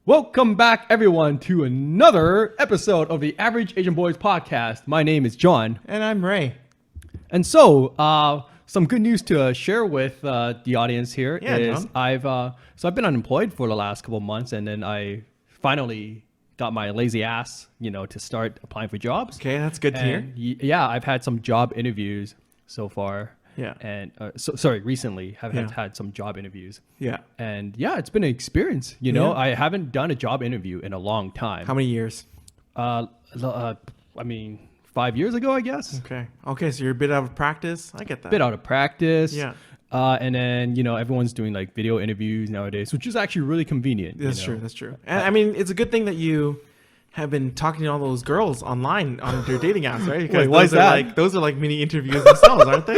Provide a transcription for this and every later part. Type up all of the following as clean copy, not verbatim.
Welcome back, everyone, to another episode of the Average Asian Boys podcast. My name is John. And I'm Ray. And so, some good news to share with the audience here Yeah, is John. I've been unemployed for the last couple of months, and then I finally got my lazy ass, to start applying for jobs. Okay, that's good to hear. And yeah, I've had some job interviews so far. Yeah. And recently have had some job interviews. Yeah. And yeah, it's been an experience. Yeah. I haven't done a job interview in a long time. How many years? I mean, 5 years ago, I guess. Okay, so you're a bit out of practice. I get that. Bit out of practice. Yeah. And then, everyone's doing like video interviews nowadays, which is actually really convenient. That's true. That's true. And I mean, it's a good thing that you have been talking to all those girls online on their dating apps, right? Because Wait, why is that? those are like mini interviews themselves, aren't they?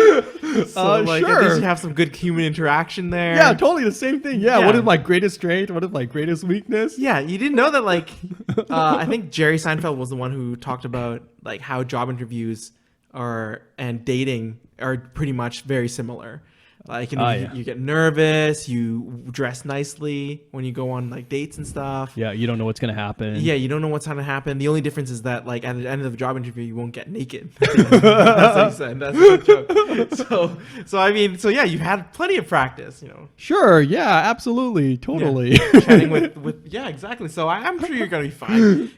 So at sure. least you have some good human interaction there. Yeah, totally the same thing. Yeah. Yeah. What is my greatest strength? What is my greatest weakness? Yeah, you didn't know that, I think Jerry Seinfeld was the one who talked about like how job interviews and dating are pretty much very similar. Like, you get nervous, you dress nicely when you go on like dates and stuff. Yeah, you don't know what's going to happen. Yeah, you don't know what's going to happen. The only difference is that like at the end of the job interview, you won't get naked. That's what he said. That's a good joke. So yeah, you've had plenty of practice, Sure. Yeah, absolutely. Totally. Yeah. Chatting with yeah, exactly. So I'm sure you're gonna be fine.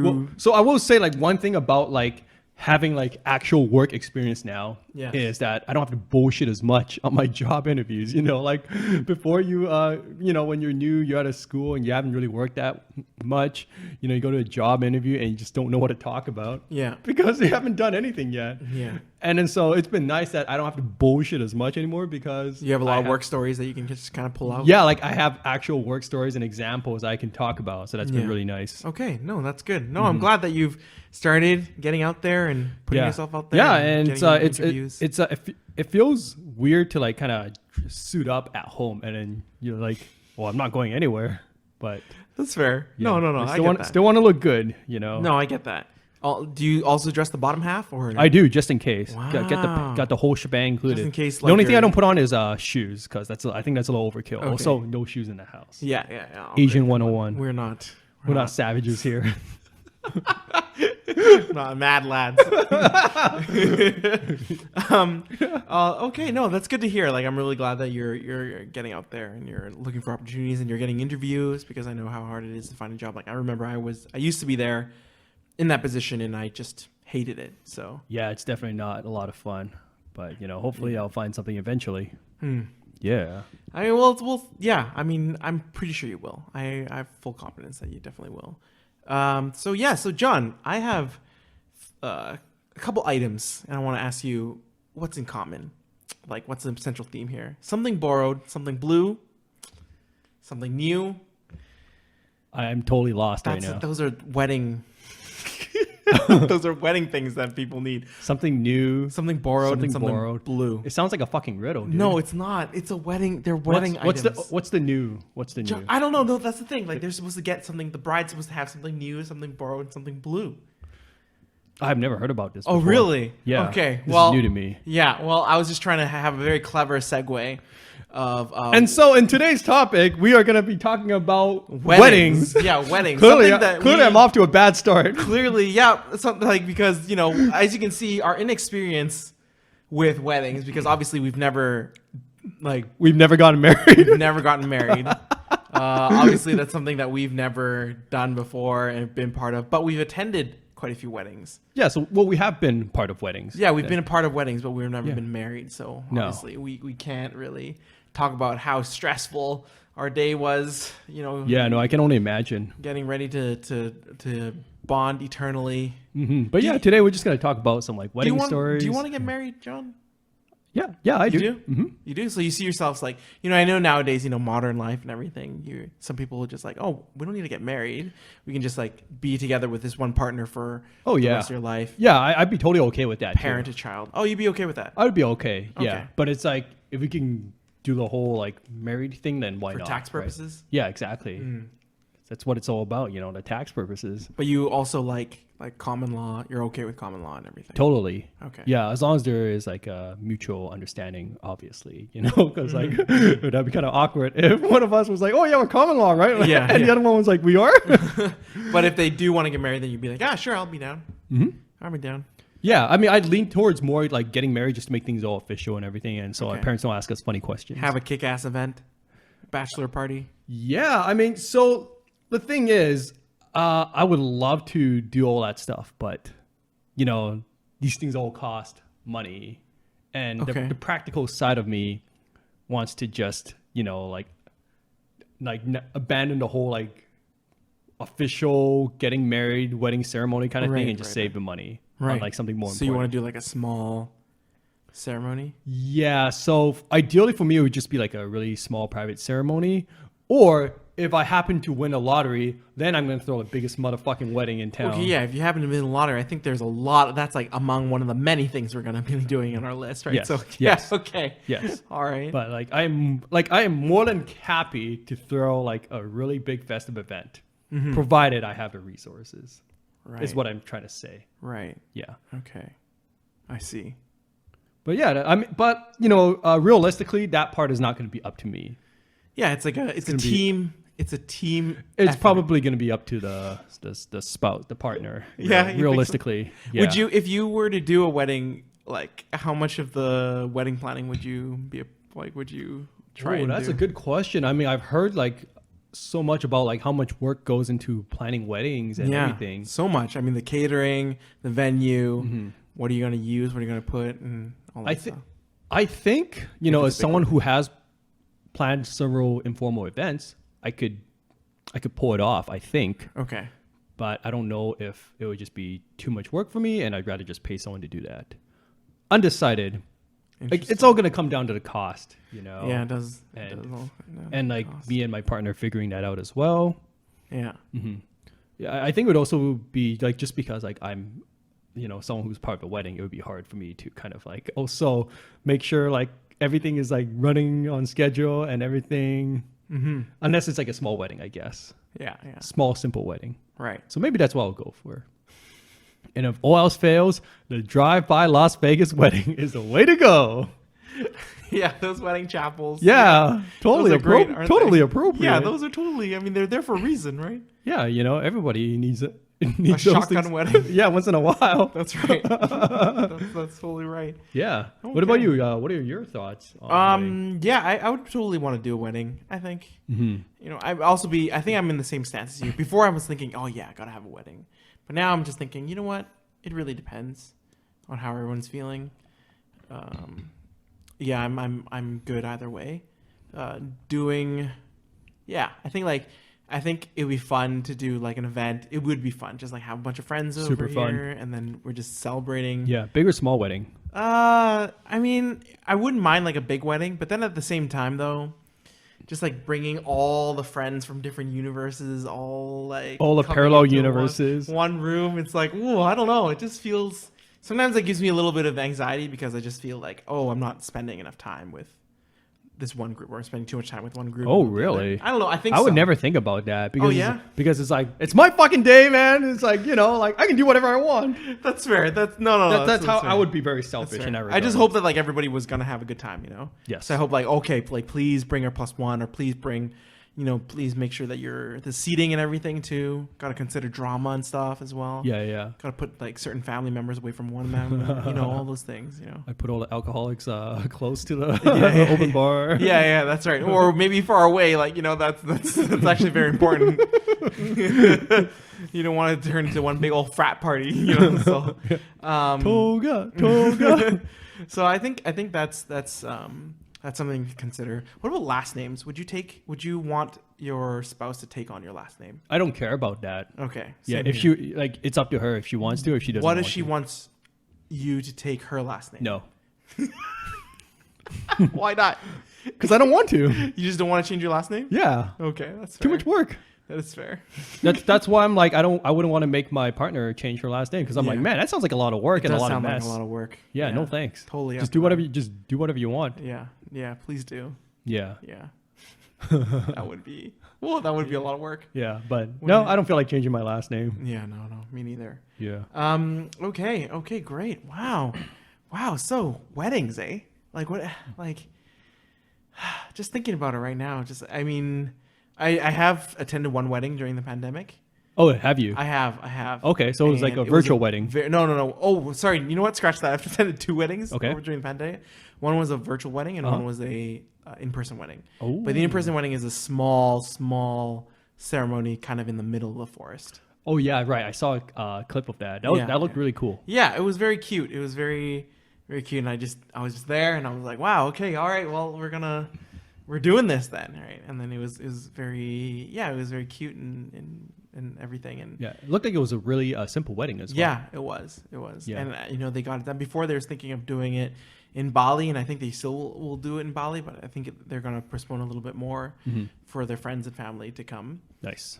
Well, so I will say like one thing about like having like actual work experience now Yeah. is that I don't have to bullshit as much on my job interviews. Like before you, when you're new, you're out of school and you haven't really worked that much, you go to a job interview and you just don't know what to talk about. Yeah. Because you haven't done anything yet. Yeah. And then so it's been nice that I don't have to bullshit as much anymore because You have a lot of work stories that you can just kind of pull out. Yeah, like I have actual work stories and examples I can talk about. So that's been Yeah. really nice. Okay, no, that's good. No, I'm glad that you've started getting out there and putting yourself out there. Yeah, and getting interviews. it feels weird to like kind of suit up at home and then you're like, well, I'm not going anywhere, but That's fair. yeah, No, I I still get want that. still want to look good, No, I get that. Do you also dress the bottom half, or I do just in case. Wow. Got the whole shebang included. Just in case, the like, only thing I you're- don't put on is shoes because I think that's a little overkill. Okay. Also, no shoes in the house. Yeah. Asian 101. We're not. We're not savages here. Not mad lads. Okay, no, that's good to hear. Like, I'm really glad that you're getting out there and you're looking for opportunities and you're getting interviews, because I know how hard it is to find a job. Like, I remember I used to be there in that position and I just hated it. So Yeah, it's definitely not a lot of fun, but hopefully I'll find something eventually. Hmm. Yeah. I mean, well, yeah. I mean, I'm pretty sure you will. I have full confidence that you definitely will. So John, I have a couple items, and I want to ask you what's in common. Like, what's the central theme here? Something borrowed, something blue, something new. I'm totally lost right now. Those are wedding. Those are wedding things that people need. Something new. Something borrowed and Something something borrowed. blue. It sounds like a fucking riddle, dude. No, it's not. It's a wedding. They're wedding what's items. what's the new? What's the new? I don't know. No, that's the thing. Like, they're supposed to get something. The bride's supposed to have something new, something borrowed, and something blue. I've never heard about this Oh, before. really? Yeah. Okay. This Well, is new to me. Yeah. Well, I was just trying to have a very clever segue of And so in today's topic, we are going to be talking about weddings. Yeah, weddings. Clearly, Something that I'm off to a bad start. Clearly, yeah. Something like, because as you can see, our inexperience with weddings, because obviously we've never gotten married. gotten married. Obviously, that's something that we've never done before and been part of, but we've attended quite a few weddings. Yeah, so we have been part of weddings. Yeah, we've been a part of weddings, but we've never Yeah. been married. So No. obviously, we can't really talk about how stressful our day was. Yeah, no, I can only imagine. getting ready to bond eternally. But yeah, today we're just going to talk about some like wedding stories. Do you want to get married, John? Yeah, I do. You do? Mm-hmm. You do? So you see yourselves like, I know nowadays, modern life and everything, some people are just like, oh, we don't need to get married. We can just like be together with this one partner for the rest of your life. Yeah, I'd be totally okay with that. Parent too. a child. Oh, you'd be okay with that? I would be okay. Yeah, Okay. but it's like if we can do the whole like married thing, then why For not? tax right? purposes? Yeah, exactly. that's what it's all about, you know, the tax purposes. But you also like common law. You're okay with common law and everything. Totally. Okay. Yeah, as long as there is like a mutual understanding, obviously, you know, because like that'd be kind of awkward if one of us was like, "Oh yeah, we're common law, right?" Yeah, and yeah. the other one was like, "We are." But if they do want to get married, then you'd be like, "Ah, sure, I'll be down. I'll be down." Yeah, I mean, I'd lean towards more like getting married just to make things all official and everything, and so our Okay. parents don't ask us funny questions. Have a kick-ass event, bachelor party. Yeah, I mean, so the thing is, I would love to do all that stuff, but you know, these things all cost money, and Okay. the practical side of me wants to just, you know, like abandon the whole like official getting married wedding ceremony kind of Right, thing and just right, save the money Right. on like something more So you important. want to do like a small ceremony? Yeah, so ideally for me, it would just be like a really small private ceremony. Or if I happen to win a lottery, then I'm going to throw the biggest motherfucking wedding in town. Okay, yeah. If you happen to win the lottery, I think there's a lot. That's like among one of the many things we're gonna be doing on our list, right? Yes, So yes. yeah, okay, Yes. all right. But I am more than happy to throw like a really big festive event, provided I have the resources. right. Is what I'm trying to say. Right. Yeah. Okay. I see. But yeah, I mean, but you know, realistically, that part is not going to be up to me. Yeah, it's like it's a gonna be- team. It's a team. It's effort. probably going to be up to the spouse, the partner. Yeah, you think so? realistically. Yeah. Would you, if you were to do a wedding, like how much of the wedding planning would you be like? Would you try? Oh, and that's do? a good question. I mean, I've heard like so much about like how much work goes into planning weddings and everything. So much. I mean, the catering, the venue. Mm-hmm. What are you gonna use? What are you gonna put? And all that stuff. I think, you know, it's as a big someone who has planned several informal events, I could pull it off, I think, Okay. but I don't know if it would just be too much work for me and I'd rather just pay someone to do that. Undecided. Like, it's all going to come down to the cost, you know. Yeah, it does. It And- does all, no, And like cost. me and my partner figuring that out as well. Yeah. Yeah, I think it would also be like just because like I'm, you know, someone who's part of the wedding, it would be hard for me to kind of like also make sure like everything is like running on schedule and everything. Unless it's like a small wedding, I guess. Yeah. Yeah. Small, simple wedding. Right. So maybe that's what I'll go for. And if all else fails, the drive-by Las Vegas wedding is the way to go. Yeah, those wedding chapels. Yeah, totally, Those are great, aren't totally they? appropriate. Yeah, those are totally. I mean, they're there for a reason, right? Yeah, you know, everybody needs A needs those shotgun things. wedding. Yeah, once in a while. That's right. that's totally right. Yeah. What about Okay. you? What are your thoughts? On wedding? Yeah, I would totally want to do a wedding. I think. Mm-hmm. You know, I think I'm in the same stance as you. Before I was thinking, oh yeah, I gotta have a wedding, but now I'm just thinking, you know what? It really depends on how everyone's feeling. Yeah, I'm good either way. I think it would be fun to do like an event. It would be fun, just like have a bunch of friends Super over fun. here, and then we're just celebrating. Yeah, big or small wedding? I mean, I wouldn't mind like a big wedding, but then at the same time though, just like bringing all the friends from different universes, all All the coming parallel into universes. one room. It's like, ooh, I don't know. It just feels. Sometimes it gives me a little bit of anxiety because I just feel like, oh, I'm not spending enough time with this one group, or I'm spending too much time with one group. Oh, and the other. really? I don't know. I think I would so. never think about that because yeah? because it's like it's my fucking day, man. It's like, you know, like I can do whatever I want. That's fair. That's no. That's how fair. I would be very That's selfish fair. in that I just regard. hope that like everybody was gonna have a good time, you know. Yes. So I hope like, okay, like please bring our +1, or please bring, you know, please make sure that you're the seating and everything too. Got to consider drama and stuff as well. Yeah, yeah. Got to put like certain family members away from one member. You know, all those things. You know. I put all the alcoholics close to the Yeah. open bar. Yeah, that's right. Or maybe far away, like, you know, that's actually very important. You don't want to turn into one big old frat party, you know. So, Toga. so I think that's something to consider. What about last names? Would you want your spouse to take on your last name? I don't care about that. Okay. Yeah, same if here. she like, it's up to her if she wants to. If she doesn't, What if want she to. wants you to take her last name? No, Why not? because I don't want to. You just don't want to change your last name? Yeah, Okay, that's fair. too much work. That is fair. That's why I'm like I wouldn't want to make my partner change her last name because I'm like, Yeah. man, that sounds like a lot of work and a Does lot of sound like mess. a lot of work. Yeah, no thanks. Totally. Just up do for whatever that. you want. Yeah, please do. Yeah. Yeah. That would be Well, that would be a lot of work. Yeah, but no, I don't feel like changing my last name. Yeah, no, me neither. Yeah. Okay, great. Wow. Wow, so weddings, eh? Like what like just thinking about it right now, I mean, I have attended one wedding during the pandemic. Oh, have you? I have. Okay, so it was like And a virtual wedding. No. Oh, sorry. You know what? Scratch that. I've attended two weddings Okay. over during the pandemic. One was a virtual wedding and Uh-huh. one was a in-person wedding. Oh. But the in-person wedding is a small ceremony kind of in the middle of the forest. Oh yeah, right. I saw a clip of that. Yeah, That looked really cool. Yeah, it was very cute. It was very, very cute. And I was just there and I was like, wow, okay, all right, well, we're doing this then, right? And then it was very, it was very cute and everything. And Yeah, it looked like it was a really simple wedding as well. yeah, it was. Yeah. And they got it done before. They was thinking of doing it in Bali, and I think they still will do it in Bali, but I think they're going to postpone a little bit more for their friends and family to come. Nice.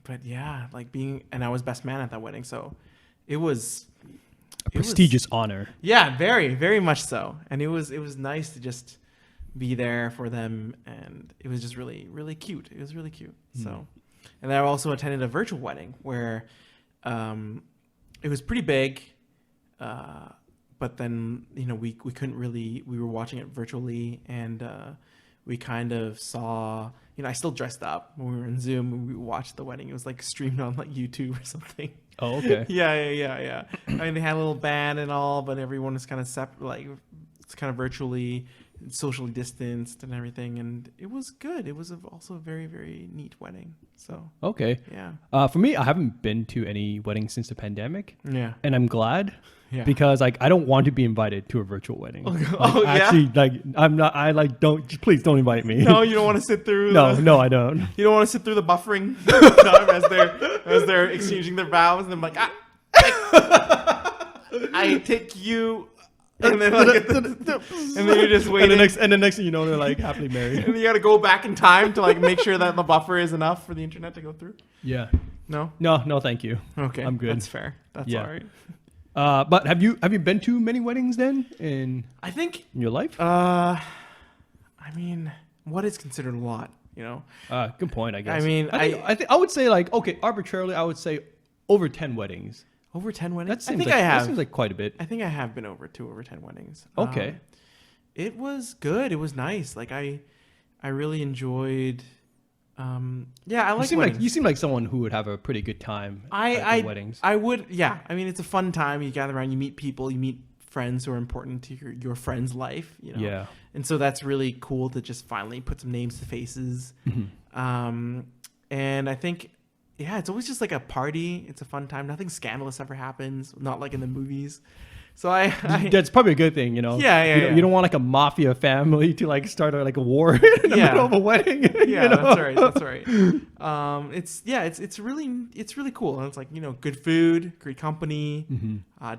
But yeah, and I was best man at that wedding, so it was A prestigious honor. Yeah, very, very much so. And it was nice to just be there for them, and it was just really, really cute. It was really cute. So, and I also attended a virtual wedding where it was pretty big, but then we couldn't really. We were watching it virtually, and we kind of saw. I still dressed up when we were in Zoom and we watched the wedding. It was like streamed on like YouTube or something. Oh, okay. Yeah. I mean, they had a little band and all, but everyone was kind of it's kind of virtually, socially distanced and everything, and it was good. It was also a very, very neat wedding. So Okay. yeah, For me, I haven't been to any weddings since the pandemic, yeah, and I'm glad yeah. because I don't want to be invited to a virtual wedding. Oh, yeah? Actually, I'm not. Please don't invite me. No, you don't want to sit through. No, I don't. You don't want to sit through the buffering time as they're exchanging their vows, and I'm like, I take you, and then and then you're just waiting, and the next thing you know, they're like happily married. and you got to go back in time to make sure that the buffer is enough for the internet to go through. Yeah. No, No, thank you. okay, I'm good. That's fair. That's Yeah. all right. But have you been to many weddings then in I think. your life? I mean, what is considered a lot? Good point, I guess. I mean, I think I would say arbitrarily, I would say over 10 weddings. Over 10 weddings. That I seems think like, I have. That seems like quite a bit. I think I have been over 10 weddings. Okay. It was good. It was nice. I really enjoyed. I like weddings. You seem like someone who would have a pretty good time at the weddings. I would. Yeah. I mean, it's a fun time. You gather around. You meet people. You meet friends who are important to your friend's life. Yeah. And so that's really cool to just finally put some names to faces. And I think. Yeah, it's always just like a party. It's a fun time. Nothing scandalous ever happens. Not like in the movies. So I That's probably a good thing, Yeah. You don't want like a mafia family to start a war in the middle of a wedding. Yeah, that's right. It's really cool. And it's good food, great company,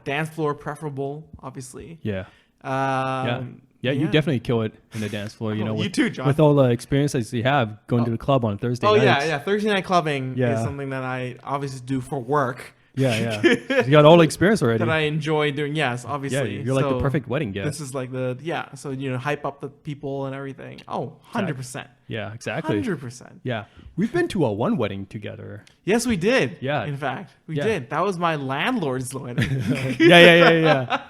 dance floor preferable, obviously. Yeah. Yeah, You definitely kill it in the dance floor. you with, too, John. With all the experiences you have going to the club on Thursday nights. Yeah. Thursday night clubbing Yeah. is something that I obviously do for work. Yeah. You got all the experience already. That I enjoy doing. Yes, obviously. Yeah, you're like the perfect wedding guest. This is like so hype up the people and everything. Oh, 100%. Yeah, exactly. 100%. Yeah. We've been to one wedding together. Yes, we did. Yeah. In fact, we Yeah. did. That was my landlord's wedding. Yeah.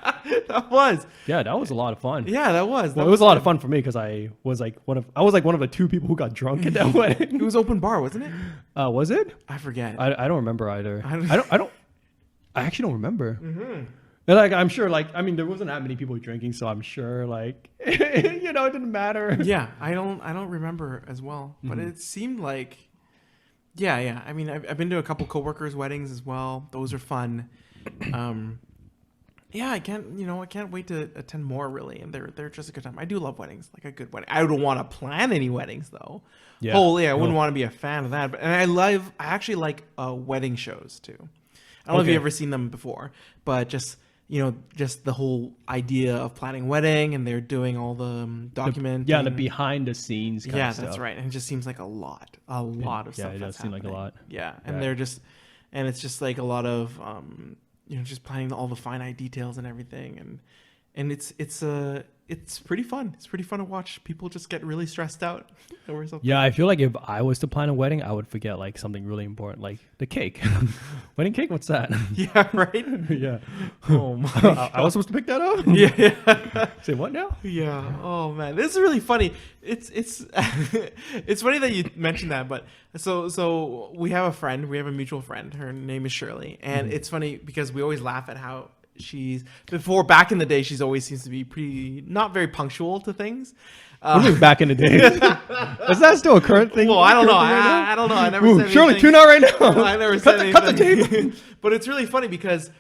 That was. Yeah, that was a lot of fun. Yeah, that was. Well, it was a lot of fun for me because I was like one of the two people who got drunk at that wedding. It was open bar, wasn't it? Was it? I forget. I don't remember either. I actually don't remember. Mm-hmm. And I'm sure there wasn't that many people drinking, so I'm sure it didn't matter. Yeah, I don't remember as well, but it seemed like. Yeah. I mean, I've been to a couple coworkers' weddings as well. Those are fun. Yeah, I can't wait to attend more really, and they're just a good time. I do love weddings, like a good wedding. I don't want to plan any weddings though. Yeah. Holy, I wouldn't want to be a fan of that. But I actually like wedding shows too. I don't know if you've ever seen them before, but just the whole idea of planning a wedding, and they're doing all the documenting. The behind the scenes kind of stuff. Yeah, that's right. And it just seems like a lot of stuff. Yeah, it does seem like a lot. Yeah, and it's just like a lot of just planning all the finite details and everything, and it's pretty fun. It's pretty fun to watch people just get really stressed out over something. Yeah, I feel like if I was to plan a wedding, I would forget like something really important, like the cake. Wedding cake? What's that? Yeah, right. Yeah. Oh my. I was supposed to pick that up? Yeah. Say what now? Yeah. Oh man, this is really funny. It's it's funny that you mentioned that. But so we have a friend. We have a mutual friend. Her name is Shirley, and it's funny because we always laugh at how back in the day, she's always seems to be pretty not very punctual to things. What do you mean back in the day? Is that still a current thing? Well, I don't know. Current thing right now? I don't know. I never Ooh, said Shirley, anything. tune out right now. I never said Cut the anything. tape. But it's really funny because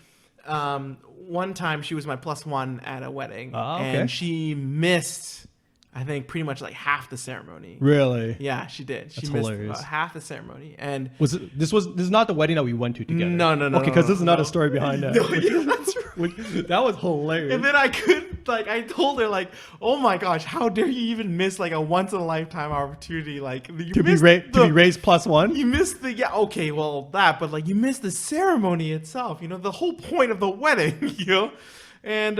one time she was my +1 at a wedding, Ah, okay. and she missed, I think, pretty much like half the ceremony. Really? Yeah, she did. She That's missed hilarious. about half the ceremony, and This is not the wedding that we went to together. No. Okay, because no, there's another no. story behind that. No, yeah, that's right. That was hilarious. And then I couldn't, like, I told her, like, oh my gosh, how dare you even miss, like, a once-in-a-lifetime opportunity, like, you to be missed raised +1. You missed okay, well, that, but, like, you missed the ceremony itself, you know, the whole point of the wedding, you know? And,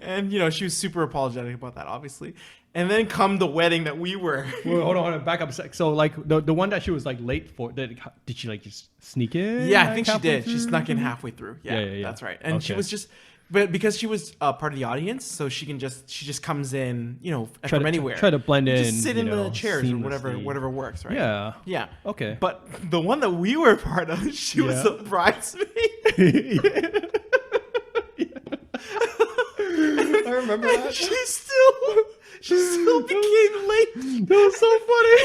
and you know, she was super apologetic about that, obviously. And then come the wedding that we were. Wait, hold on, back up a sec. So, like, the one that she was, like, late for, did she, like, just sneak in? Yeah, I like, think she halfway did. She through? snuck in halfway through. Yeah, Yeah. that's right. And she Okay. was just, but because she was part of the audience, so she just comes in, you know, from anywhere. Try to blend in. Just sit in you know, the chairs or seamlessly. whatever works, right? Yeah. Yeah. Okay. But the one that we were part of, she was Yeah. a bridesmaid. I remember that. She still became late. That was so funny.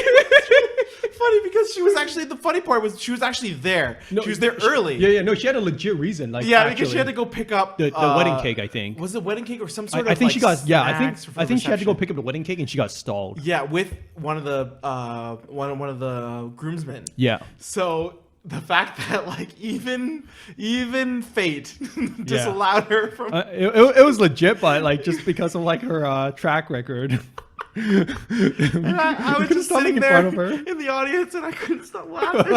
Funny because she was actually, the funny part was she was actually there. No, she was there early. Yeah. No, she had a legit reason. Like, Yeah, actually, because she had to go pick up the wedding cake. I think. Was it wedding cake or some sort of? I think like, she got. Yeah, snacks for I think she had to go reception? pick up the wedding cake and she got stalled. Yeah, with one of the one of the groomsmen. Yeah. So the fact that like even fate just Yeah. allowed her from. It was legit, but like just because of like her track record. And I was couldn't just stop sitting making there fun of her. in the audience, and I couldn't stop laughing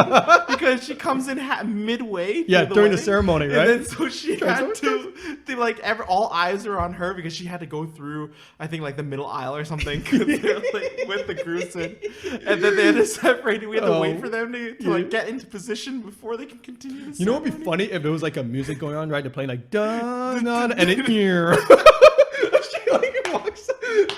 because she comes in midway. Yeah, through during the wedding, ceremony, right? And then so she had to like all eyes are on her because she had to go through, I think, like the middle aisle or something 'cause they're, like, with the groomsmen, and then they had to separate. We had to wait for them to like get into position before they can continue. The You know what would be ceremony. funny if it was like a music going on, right? They're playing like dun dun, and it ear. She like walks,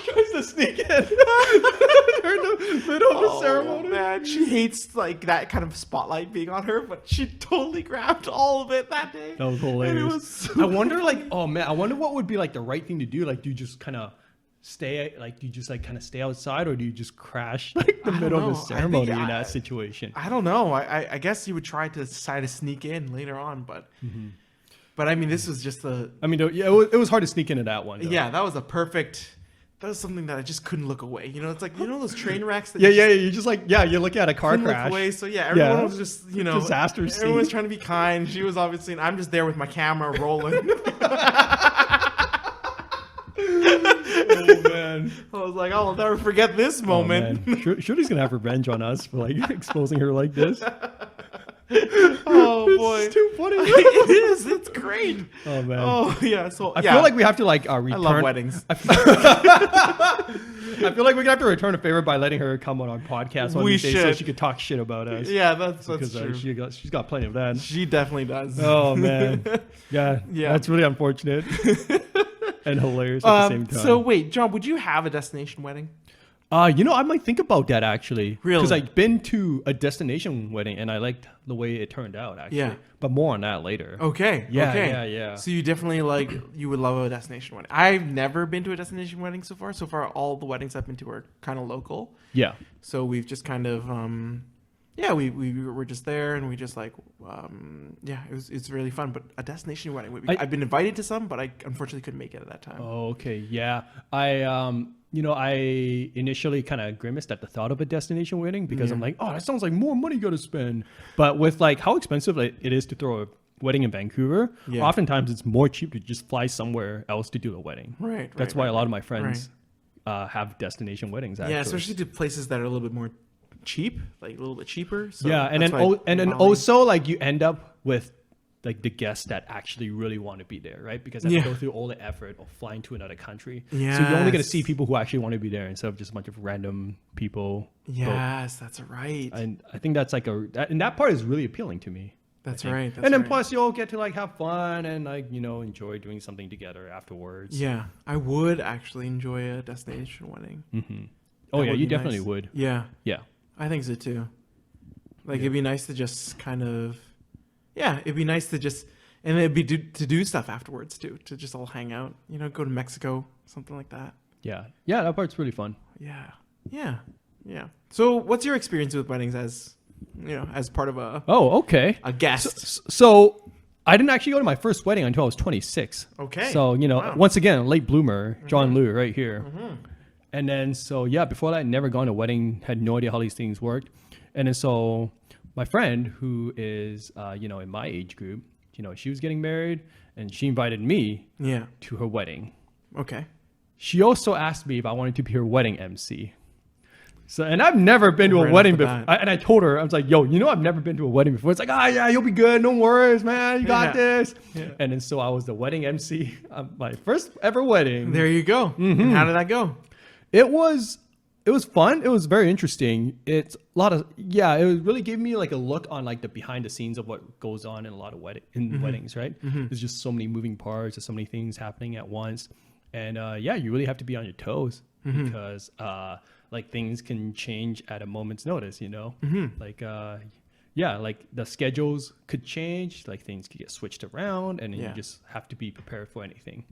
tries to sneak in during the middle of the ceremony. Man, she hates like that kind of spotlight being on her, but she totally grabbed all of it that day. That was And hilarious. it was so I wonder, like, oh man, I wonder what would be like the right thing to do. Like, do you just kind of stay, like, do you just like kind of stay outside, or do you just crash like the I don't middle of know. the I think ceremony in I- that situation? I don't know. I guess you would try to sneak in later on, but but I mean, this was just a I mean, yeah, it was hard to sneak into that one. Though. yeah. That was a perfect. That was something that I just couldn't look away. You know, it's like, you know, those train wrecks that Yeah, you yeah, just you just like, yeah, you're looking at a car couldn't crash. look away. So yeah, everyone Yeah. was just, you know, Disaster everyone was scene. trying to be kind. She was obviously, and I'm just there with my camera rolling. Oh man. I was like, I'll never forget this Oh, moment. man. Shirley's gonna have revenge on us for like exposing her like this. Oh boy, It's too funny. it is. It's great. Oh man. Oh yeah. So I yeah, feel like we have to like return. I love weddings. I feel like we're gonna have to return a favor by letting her come on our podcast one We of these days so should. she could talk shit about us. Yeah, that's because true. she's got plenty of that. She definitely does. Oh man, yeah, Yeah. that's really unfortunate and hilarious at the same time. So wait, John, would you have a destination wedding? You know, I might think about that actually. Really? Because I've been to a destination wedding and I liked the way it turned out actually. Yeah. But more on that later. Okay. Yeah, okay. yeah. So you definitely you would love a destination wedding. I've never been to a destination wedding so far. So far, all the weddings I've been to are kind of local. Yeah. So we've just kind of, we were just there and we just it's really fun. But a destination wedding, I've been invited to some, but I unfortunately couldn't make it at that time. Oh, okay. Yeah. I initially kind of grimaced at the thought of a destination wedding because I'm like, oh, that sounds like more money you got to spend. But with like how expensive it is to throw a wedding in Vancouver, Yeah. oftentimes it's more cheap to just fly somewhere else to do the wedding. Right. That's why a lot of my friends have destination weddings. Actually. Yeah, especially to places that are a little bit more cheap, like a little bit cheaper. So Yeah, and that's then why and then Bali- also like you end up with like the guests that actually really want to be there, right? Because I have to go through all the effort of flying to another country. So you're only going to see people who actually want to be there instead of just a bunch of random people. Yes, that's right. And I think that's like and that part is really appealing to me. That's right. And then plus you'll get to like have fun and like, you know, enjoy doing something together afterwards. Yeah, I would actually enjoy a destination wedding. Mm-hmm. Oh yeah, you definitely would. Yeah. Yeah. I think so too. Like it'd be nice to just kind of, it'd be nice to just, and it'd be to do stuff afterwards too, to just all hang out, you know, go to Mexico, something like that. Yeah. Yeah, that part's really fun. Yeah. Yeah. Yeah. So what's your experience with weddings as, you know, as part of a guest? So I didn't actually go to my first wedding until I was 26. Okay. So, you know, once again, late bloomer, John Liu right here. And then, so yeah, before that, I'd never gone to a wedding, had no idea how these things worked. And then so my friend who is, you know, in my age group, you know, she was getting married and she invited me to her wedding. Okay. She also asked me if I wanted to be her wedding MC. So, and I've never been to a wedding before. And I told her, I was like, yo, you know, I've never been to a wedding before. It's like, yeah, you'll be good. No worries, man. You got this. Yeah. And then so I was the wedding MC of my first ever wedding. There you go. Mm-hmm. And how did that go? It was fun. It was very interesting. It's a lot of, it really gave me like a look on like the behind the scenes of what goes on in a lot of weddings, right? There's just so many moving parts. There's so many things happening at once. And you really have to be on your toes because like things can change at a moment's notice, you know? Like, like the schedules could change, like things could get switched around and you just have to be prepared for anything.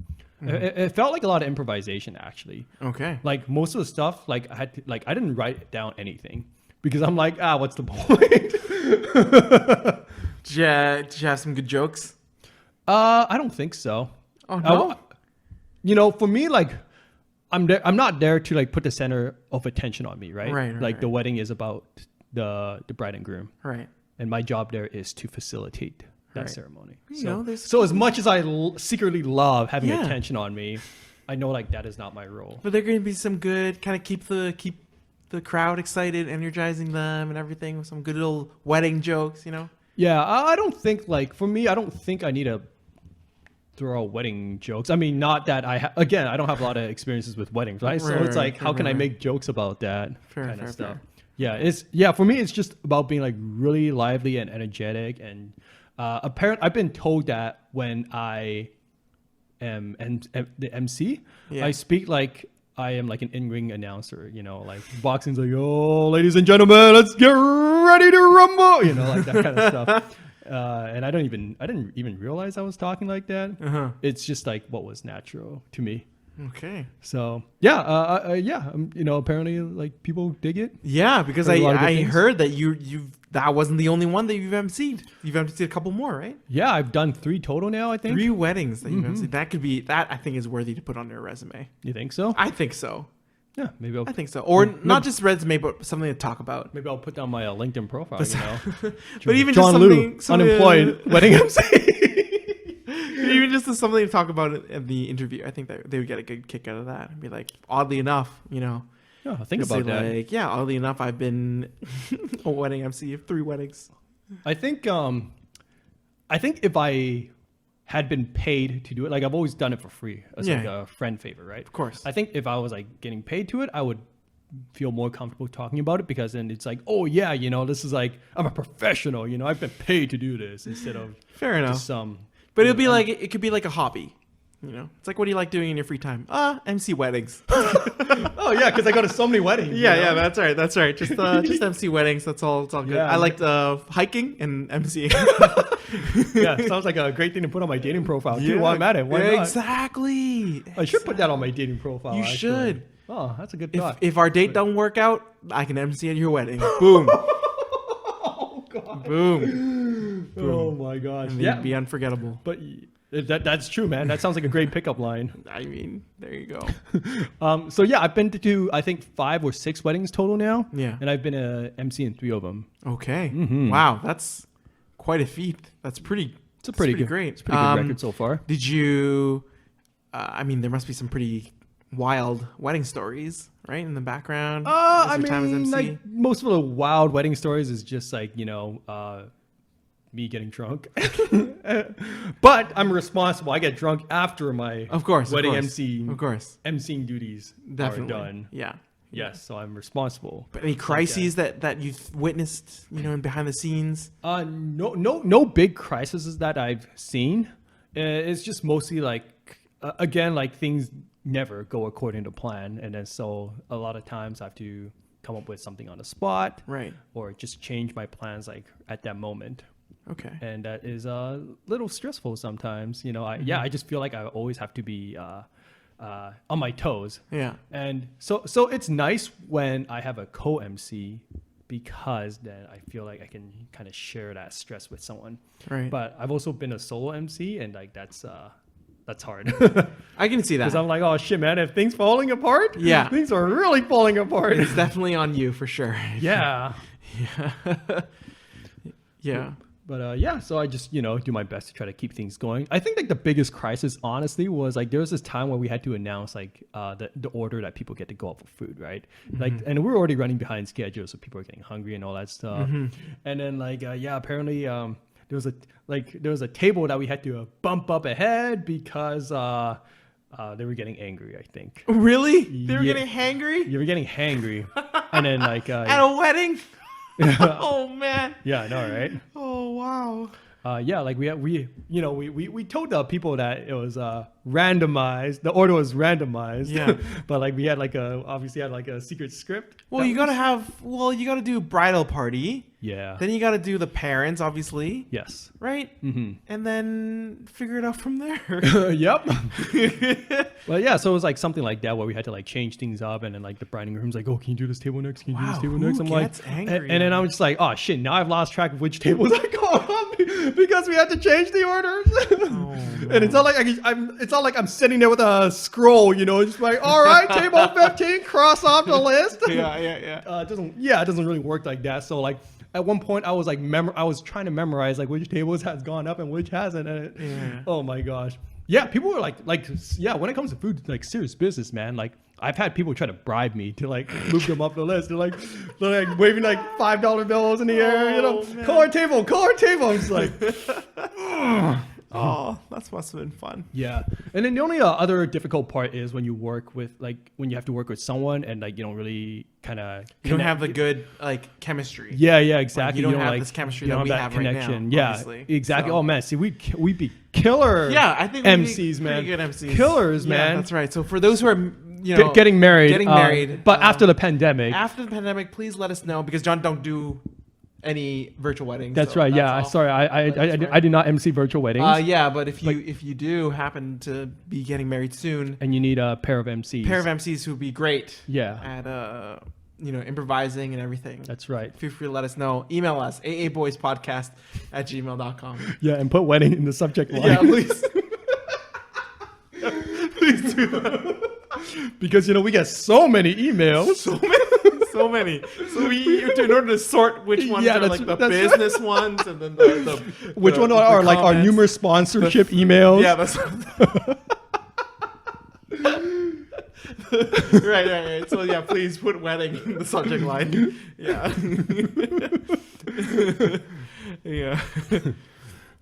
It felt like a lot of improvisation actually. Okay. Like most of the stuff, like I didn't write down anything because I'm like, what's the point? Did you have some good jokes? I don't think so. Oh no. You know, for me, like I'm not there to like put the center of attention on me, right? Like the wedding is about the bride and groom. Right. And my job there is to facilitate that ceremony. So as much as I secretly love having attention on me, I know like that is not my role. But there are going to be some good kind of keep the crowd excited, energizing them and everything with some good little wedding jokes, you know? Yeah, I don't think like for me, I don't think I need to throw wedding jokes. I mean, not that I don't have a lot of experiences with weddings, right? So it's like, how can I make jokes about that kind of stuff? Yeah, for me, it's just about being like really lively and energetic. And apparently, I've been told that when I am the MC, I speak like I am like an in-ring announcer. You know, like boxing's like, oh, ladies and gentlemen, let's get ready to rumble. You know, like that kind of stuff. And I didn't even realize I was talking like that. It's just like what was natural to me. Okay. So you know, apparently like people dig it. Yeah, because I heard that that wasn't the only one that you've emceed. You've emceed a couple more, right? Yeah, I've done 3 total now. I think 3 weddings that you've emceed. That I think is worthy to put on your resume. You think so? I think so. Yeah, maybe I think so. Or not just resume, but something to talk about. Maybe I'll put down my LinkedIn profile. You know, but even John just Liu, unemployed wedding MC. Even just something to talk about at the interview, I think that they would get a good kick out of that and be like, oddly enough, you know. Yeah, think about that. Like, oddly enough, I've been a wedding MC of 3 weddings. I think if I had been paid to do it, like I've always done it for free as like a friend favor, right? Of course. I think if I was like getting paid to it, I would feel more comfortable talking about it because then it's like, oh yeah, you know, this is like I'm a professional, you know, I've been paid to do this instead of fair enough. Just some. But it'll be like it could be like a hobby, you know. It's like, what do you like doing in your free time? MC weddings. Oh yeah, because I go to so many weddings. Yeah, that's right. Just MC weddings. That's all. It's all good. Yeah, I liked hiking and MC. Yeah, sounds like a great thing to put on my dating profile too. While I'm at it, why not? Exactly. I should put that on my dating profile. You should. Oh, that's a good thought. If our date don't work out, I can MC at your wedding. Boom. Oh God. Boom. Oh my gosh. And it'd be unforgettable. But that's true, man. That sounds like a great pickup line. I mean, there you go. So yeah, I've been to I think 5 or 6 weddings total now. Yeah. And I've been a MC in 3 of them. Okay. Wow, that's quite a feat. That's pretty. It's pretty good. Great. It's a pretty good record so far. Did you? I mean, there must be some pretty wild wedding stories, right, in the background. I mean, like most of the wild wedding stories is just like, you know, me getting drunk. But I'm responsible. I get drunk after my Of course, wedding of course. emceeing duties Definitely are done. Yeah. Yes, so I'm responsible. But any crises that you've witnessed, behind the scenes? No big crises that I've seen. It's just mostly like again, like things never go according to plan, and then so a lot of times I have to come up with something on the spot, Right. or just change my plans like at that moment, Okay. and that is a little stressful sometimes. I just feel like I always have to be on my toes. Yeah. And so it's nice when I have a co-MC, because then I feel like I can kind of share that stress with someone. Right. But I've also been a solo MC, and like that's hard. I can see that. Because I'm like, oh shit, man, if things falling apart, Yeah. things are really falling apart. It's definitely on you for sure. Yeah. Yeah. But so I just do my best to try to keep things going. I think like the biggest crisis, honestly, was like there was this time where we had to announce like the order that people get to go out for food, right? Like, and we're already running behind schedule, so people are getting hungry and all that stuff. And then like apparently there was a table that we had to bump up ahead because they were getting angry, I think. Really? They were Yeah. getting hangry You were getting hangry, and then like at a wedding? Oh man. yeah, I know, right? Oh wow. Like we told the people that it was randomized. The order was randomized. Yeah. But like we had obviously had like a secret script. Well, you gotta do bridal party. Yeah. Then you gotta do the parents, obviously, Yes. right? Mm-hmm. And then figure it out from there. Yep. Well, yeah. So it was like something like that where we had to like change things up, and then like the bride room's like, "Oh, can you do this table next? Can you do this Wow, table who next?" I'm like, gets angry and then at I'm just like, "Oh shit! Now I've lost track of which tables I go on because we had to change the orders." And it's not like it's not like I'm sitting there with a scroll, just like, "All right, table 15, cross off the list." yeah. It doesn't really work like that. So like at one point I was like I was trying to memorize like which tables has gone up and which hasn't, and oh my gosh. Yeah, people were like when it comes to food, like serious business, man. Like I've had people try to bribe me to like move them up the list. They're like waving like $5 bills in the air, man. call our table. I'm just like Oh, that must have been fun. yeah. And then the only other difficult part is when you have to work with someone and like you don't really kind of You don't have the good chemistry. Yeah, exactly. you don't have this chemistry you that don't we have right now, Yeah, obviously. exactly. So- Oh man, see, we'd be killer. Yeah, I think we'd be MCs, man, pretty good MCs. killers, Yeah, man. that's right. So for those who are Getting married, but after the pandemic. after the pandemic, please let us know because John don't do any virtual weddings. That's so right. Yeah, all. sorry, I do not MC virtual weddings. Yeah, but if you do happen to be getting married soon, and you need a pair of MCs. pair of MCs who would be great Yeah, at improvising and everything. that's right. Feel free to let us know. Email us aaboyspodcast@gmail.com. Yeah, and put wedding in the subject line. Yeah, please. Please do that. Because we get so many emails. So many. So in order to sort which ones Yeah, are that's- like the that's business ones and then the Which one are like our comments. numerous sponsorship emails? Yeah, that's right. So yeah, please put wedding in the subject line. Yeah. Yeah.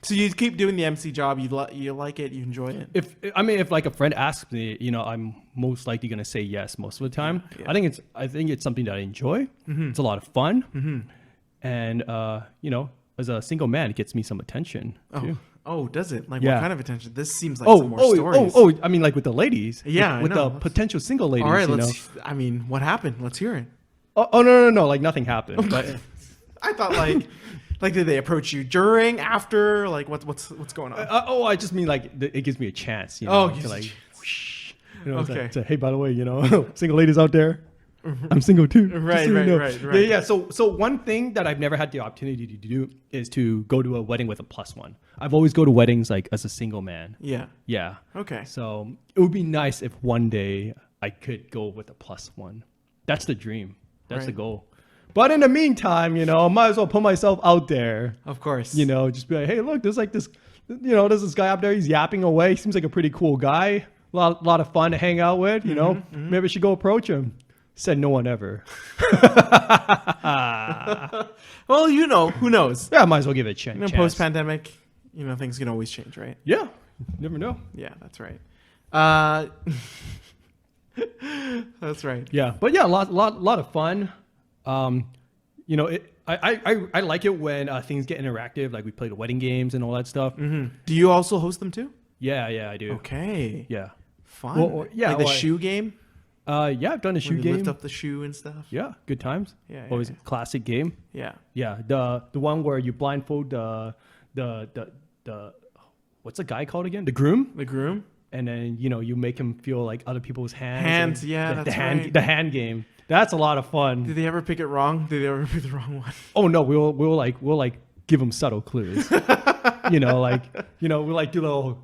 So you keep doing the MC job. You like it. You enjoy it. If like a friend asks me, I'm most likely gonna say yes most of the time. Yeah. I think it's something that I enjoy. It's a lot of fun, and as a single man, it gets me some attention. Too. Oh, does it? Like Yeah. what kind of attention? This seems like some more stories. I mean, like with the ladies. Yeah, I with know. the potential single ladies. All right, you know? what happened? Let's hear it. Oh no, like nothing happened. But I thought did they approach you during, after? Like what's going on? I just mean like it gives me a chance. Oh, to gives you a like, chance. whoosh, Okay. say, hey, by the way, single ladies out there, I'm single too. Just Right, so you know. right. Yeah. So one thing that I've never had the opportunity to do is to go to a wedding with a plus one. I've always go to weddings like as a single man. Yeah. Yeah. Okay. So it would be nice if one day I could go with a plus one. That's the dream. That's the Right. goal. But in the meantime, I might as well put myself out there. Of course. Just be like, hey, look, there's like this, there's this guy up there. He's yapping away. He seems like a pretty cool guy. A lot of fun to hang out with. Maybe I should go approach him. Said no one ever. Well, you know, who knows? Yeah, I might as well give it a chance. Post pandemic, things can always change, right? Yeah, never know. Yeah, that's right. That's right. Yeah, but yeah, lot of fun. I like it when things get interactive, like we play the wedding games and all that stuff. Do you also host them too? Yeah, I do. Okay. Yeah. Fun. Like the shoe game? Yeah, I've done a Where shoe you game. lift up the shoe and stuff? Yeah, good times. Yeah, Always yeah. a classic game. Yeah. Yeah, the one where you blindfold the what's the guy called again? The groom, The groom? and then you make him feel like other people's hands. Hands, and yeah, the that's hand right. the hand game. That's a lot of fun. Did they ever pick it wrong? Did they ever pick the wrong one? Oh no, we'll give them subtle clues. We'll like do a little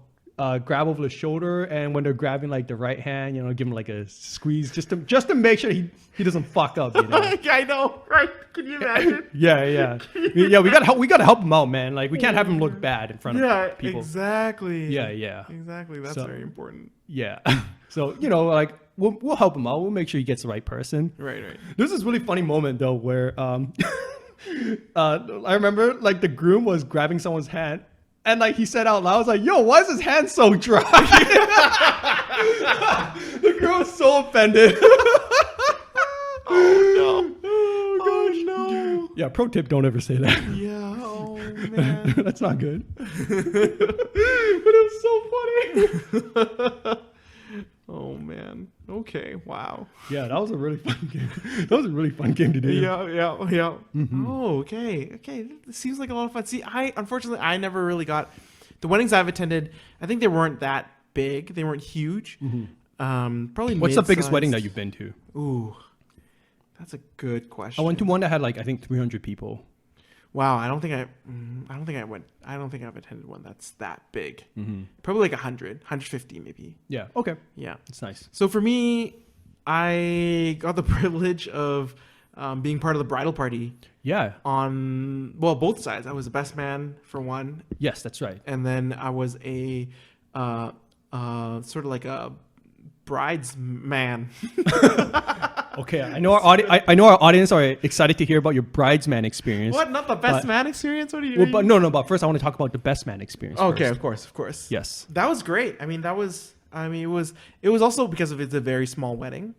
grab over the shoulder, and when they're grabbing like the right hand, give him like a squeeze just to make sure he doesn't fuck up. I know, right? Can you imagine? Yeah. We gotta help him out, man. Like we can't have him look bad in front Yeah, of people. exactly. Yeah. Exactly. That's So- very important. Yeah. So like we'll help him out. We'll make sure he gets the right person. Right. There's this really funny moment though where I remember like the groom was grabbing someone's hand, and like he said out loud, I was like, "Yo, why is his hand so dry?" The girl was so offended. Oh Oh gosh. no. Yeah, pro tip: don't ever say that. Yeah. Oh man. That's not good. But it was so funny. Oh man. Okay. Wow. Yeah, that was a really fun game. That was a really fun game to do. Yeah. Oh, okay. It seems like a lot of fun. See, unfortunately I never really got the weddings I've attended. I think they weren't that big. They weren't huge. Probably. What's the biggest mid-sized. wedding that you've been to? Ooh, that's a good question. I went to one that had like I think 300 people. Wow, I don't think I've attended one that's that big. Probably like 100, 150 maybe. Yeah. Okay. Yeah. It's nice. So for me, I got the privilege of being part of the bridal party Yeah. on both sides. I was the best man for one, Yes, that's right. and then I was a sort of like a bridesman. Okay. I know our audience are excited to hear about your bridesman experience. What? Not the best But- man experience? What are you? Well, but no. But first, I want to talk about the best man experience. Okay, first. of course. Yes. That was great. I mean, it was also because of it's a very small wedding,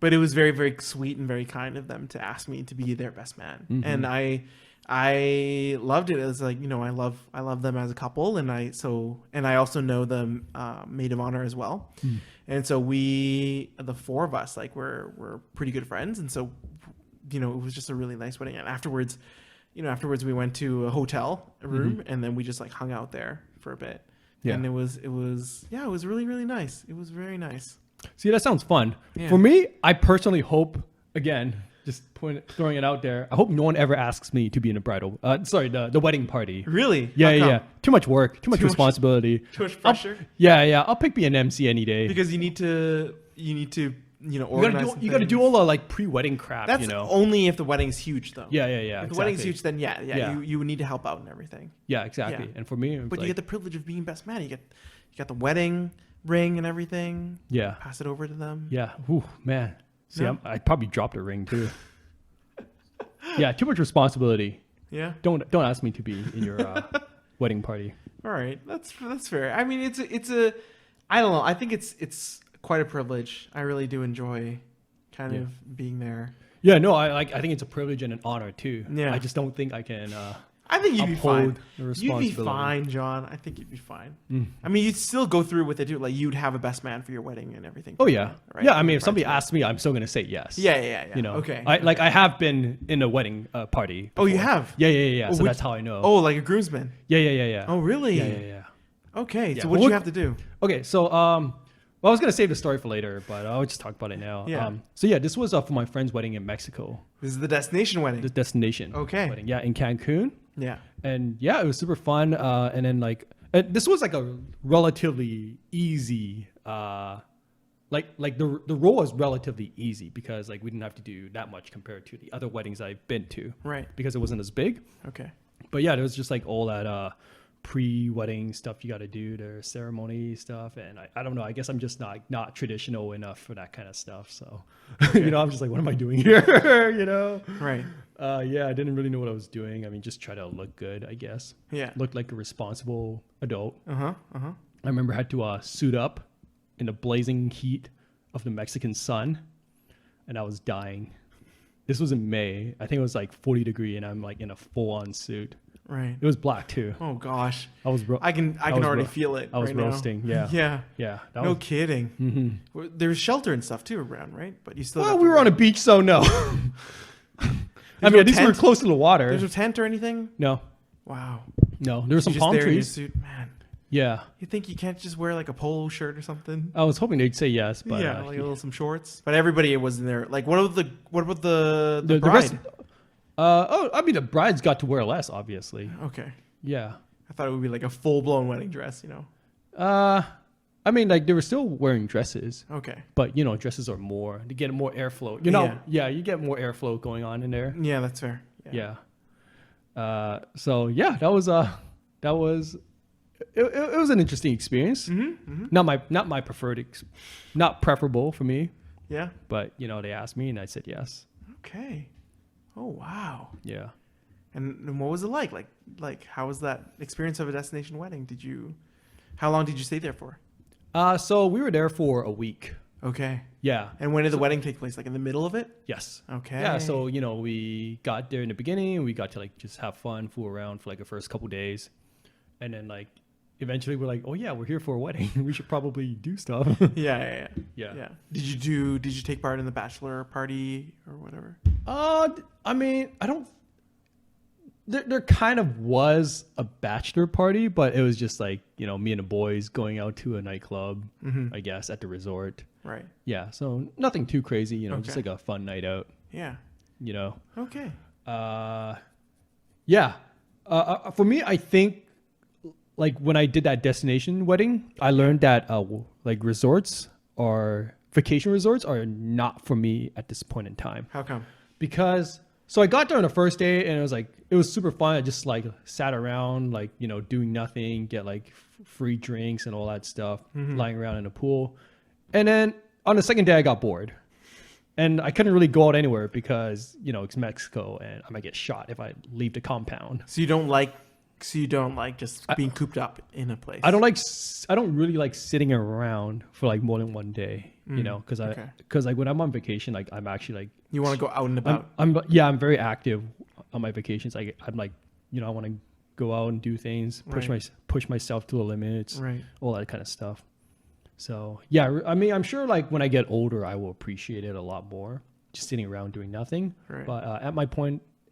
but it was very, very sweet and very kind of them to ask me to be their best man. And I loved it. It was like, I love them as a couple. And I also know the maid of honor as well. And so the four of us, like we're pretty good friends. And so, it was just a really nice wedding. And afterwards we went to a hotel room and then we just like hung out there for a bit. Yeah. And it was really, really nice. It was very nice. See, that sounds fun. Yeah. For me, I personally hope, again, just throwing it out there, I hope no one ever asks me to be in a the wedding party. Really? Yeah, How come? yeah. Too much work, too much Too much- responsibility. Too much pressure? Yeah. I'll pick being an MC any day. Because you need to organize. You gotta do all the like pre-wedding crap, That's only if the wedding's huge, though. Yeah. If the wedding's exactly. huge, then Yeah. you would need to help out and everything. Yeah, exactly. Yeah. And for me, But you get the privilege of being best man. You got the wedding ring and everything. yeah. Pass it over to them. Yeah. Ooh, man. See, No? I probably dropped a ring too. Yeah, too much responsibility. Yeah. Don't ask me to be in your wedding party. All right. That's fair. I mean, it's a I don't know. I think it's quite a privilege. I really do enjoy kind of being there. Yeah, no, I think it's a privilege and an honor too. Yeah. I just don't think I can. I think you'd be Uphold fine. the You'd be responsibility. fine, John. I think you'd be fine. I mean, you'd still go through with it too. Like you'd have a best man for your wedding and everything. Oh yeah, Right? yeah. I mean, if somebody asks me, I'm still gonna say yes. Yeah. You know, Okay. I have been in a wedding party. Oh, you before. have? Yeah. Oh, So which- that's how I know. Oh, like a groomsman. Yeah. Oh, really? Yeah. Okay. Yeah, So but what do what- you have to do? Okay, so well, I was gonna save the story for later, but I'll just talk about it now. Yeah. So yeah, this was for my friend's wedding in Mexico, This is the destination wedding. the destination. Okay. Wedding. Yeah, in Cancun, Yeah. and yeah, it was super fun. And then this was like a relatively easy. Like the role was relatively easy because like we didn't have to do that much compared to the other weddings I've been to. Right. Because it wasn't as big. Okay. But yeah, there was just like all that pre-wedding stuff you got to do, their ceremony stuff, and I don't know. I guess I'm just not traditional enough for that kind of stuff. So, I'm just like, what am I doing here? Right. Yeah, I didn't really know what I was doing. I mean, just try to look good, I guess. Yeah. Look like a responsible adult. Uh-huh. I remember I had to suit up in the blazing heat of the Mexican sun, and I was dying. This was in May. I think it was like 40 degree, and I'm like in a full-on suit. Right. It was black too. Oh gosh. I can was already ro- feel it. I was right now. roasting. Yeah. Yeah. Yeah. That No was, kidding. There's shelter and stuff too around, right? But you still. well, have we to were on a wear- beach, so no. I mean, no at least we were tent? close to the water. There's no tent or anything. No, Wow. no. There were some You're just palm there in your trees. suit, man. Yeah. You think you can't just wear like a polo shirt or something? I was hoping they'd say yes, but yeah, like a little some shorts. But everybody was in there. Like, what about the the bride? rest. I mean, the brides got to wear less, obviously. Okay. Yeah. I thought it would be like a full blown wedding dress. I mean, like they were still wearing dresses, Okay. but dresses are more to get more airflow. You get more airflow going on in there. Yeah, that's fair. Yeah. So yeah, that was it was an interesting experience. Not my preferred, not preferable for me, Yeah. but they asked me and I said yes. Okay. Oh wow. Yeah. And what was it like? Like how was that experience of a destination wedding? How long did you stay there for? So we were there for a week. Okay. Yeah. And when did the wedding take place? Like in the middle of it? Yes. Okay. Yeah. So we got there in the beginning and we got to like just have fun, fool around for like the first couple days, and then like eventually we're like, oh yeah, we're here for a wedding. We should probably do stuff. Yeah. Yeah. Did you take part in the bachelor party or whatever? I mean, I don't. There kind of was a bachelor party, but it was just like me and the boys going out to a nightclub, I guess, at the resort. Right. Yeah, so nothing too crazy, just Okay. like a fun night out. Yeah. Okay. Yeah. For me, I think like when I did that destination wedding, I learned that like vacation resorts are not for me at this point in time. How come? Because so I got there on the first day and it was super fun. I just like sat around like doing nothing, get like free drinks and all that stuff, lying around in a pool. And then on the second day I got bored. And I couldn't really go out anywhere because, it's Mexico and I might get shot if I leave the compound. So you don't like just being cooped up in a place. I don't really like sitting around for like more than one day, because like when I'm on vacation, like I'm actually like, You want to go out and about. I'm very active on my vacations. I'm like, I want to go out and do things, push myself to the limits, Right. all that kind of stuff. So yeah, I mean, I'm sure like when I get older, I will appreciate it a lot more, just sitting around doing nothing. Right. But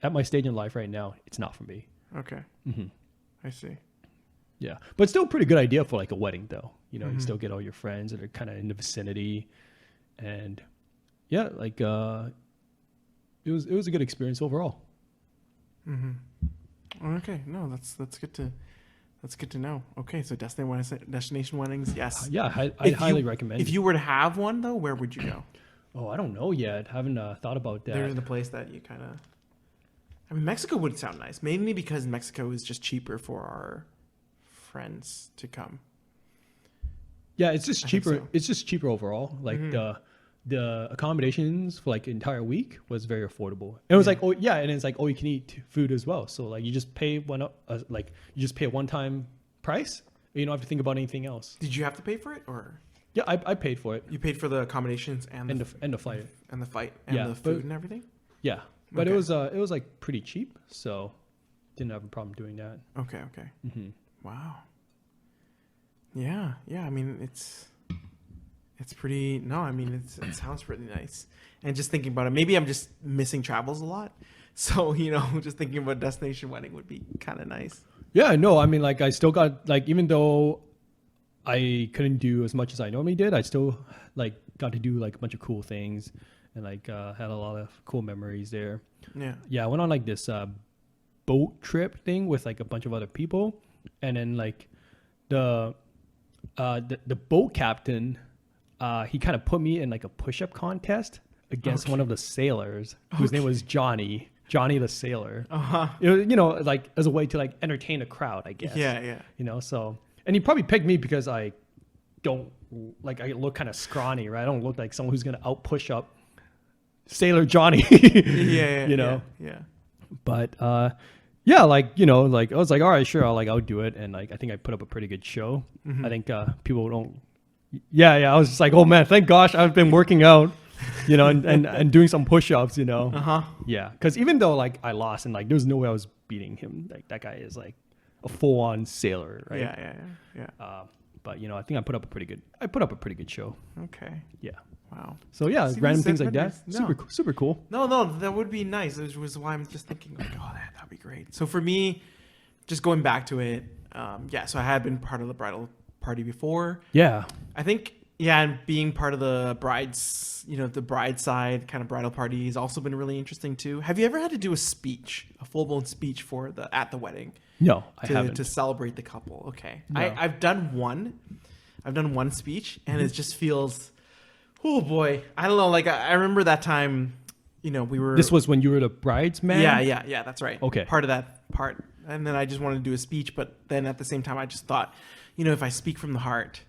at my stage in life right now, it's not for me. Okay. I see. Yeah, but still a pretty good idea for like a wedding though. You still get all your friends that are kind of in the vicinity, and yeah, like it was a good experience overall. Okay. No, that's good to know. Okay, so destination weddings, yes. Yeah, I If highly you- recommend. If you were to have one though, where would you go? Oh, I don't know yet. Haven't thought about that. There's a place that you kind of. I mean, Mexico would sound nice, mainly because Mexico is just cheaper for our friends to come. Yeah, it's just I think cheaper. so. It's just cheaper overall. Like the accommodations for like an entire week was very affordable. And it was like, oh yeah, and it's like, oh, you can eat food as well. So like you just pay a one-time price. And you don't have to think about anything else. Did you have to pay for it, or Yeah, I paid for it you paid for the accommodations and and the flight. and the fight and Yeah, the but- food and everything? Yeah, but Okay. it was like pretty cheap, so didn't have a problem doing that. Okay. Wow. Yeah. I mean, it's pretty. No, I mean, it sounds pretty nice. And just thinking about it, maybe I'm just missing travels a lot. So just thinking about destination wedding would be kind of nice. Yeah, no, I mean, like I still got like even though I couldn't do as much as I normally did, I still like got to do like a bunch of cool things and like had a lot of cool memories there. Yeah. Yeah, I went on like this boat trip thing with like a bunch of other people, and then like the boat captain, he kind of put me in like a push-up contest against one of the sailors whose name was Johnny. Johnny the Sailor. Uh-huh. Like as a way to like entertain a crowd, I guess. Yeah. So, and he probably picked me because I don't like, I look kind of scrawny, right? I don't look like someone who's gonna out push up Sailor Johnny. Yeah. But yeah, like like I was like, all right, sure, I'll do it, and like I think I put up a pretty good show. I think people don't. Yeah, I was just like, oh man, thank gosh I've been working out, and doing some push-ups, Uh-huh. Yeah, because even though like I lost and like there was no way I was beating him, like that guy is like a full-on sailor, right? Yeah. But I think I put up a pretty good show. Okay. Yeah. Wow. So yeah, See, random these things like that. segments, no. Super cool. No, that would be nice. Which was why I'm just thinking, like, oh, that'd be great. So for me, just going back to it, so I had been part of the bridal party before. Yeah. I think, and being part of the bride's, the bride side kind of bridal party has also been really interesting too. Have you ever had to do a full-blown speech at the wedding? No, I to, haven't. to celebrate the couple. Okay. No. I've done one speech, and it just feels, oh boy, I don't know. Like I remember that time, we were. This was when you were the bridesman? Yeah, that's right. Okay. Part of that part. And then I just wanted to do a speech, but then at the same time, I just thought, if I speak from the heart,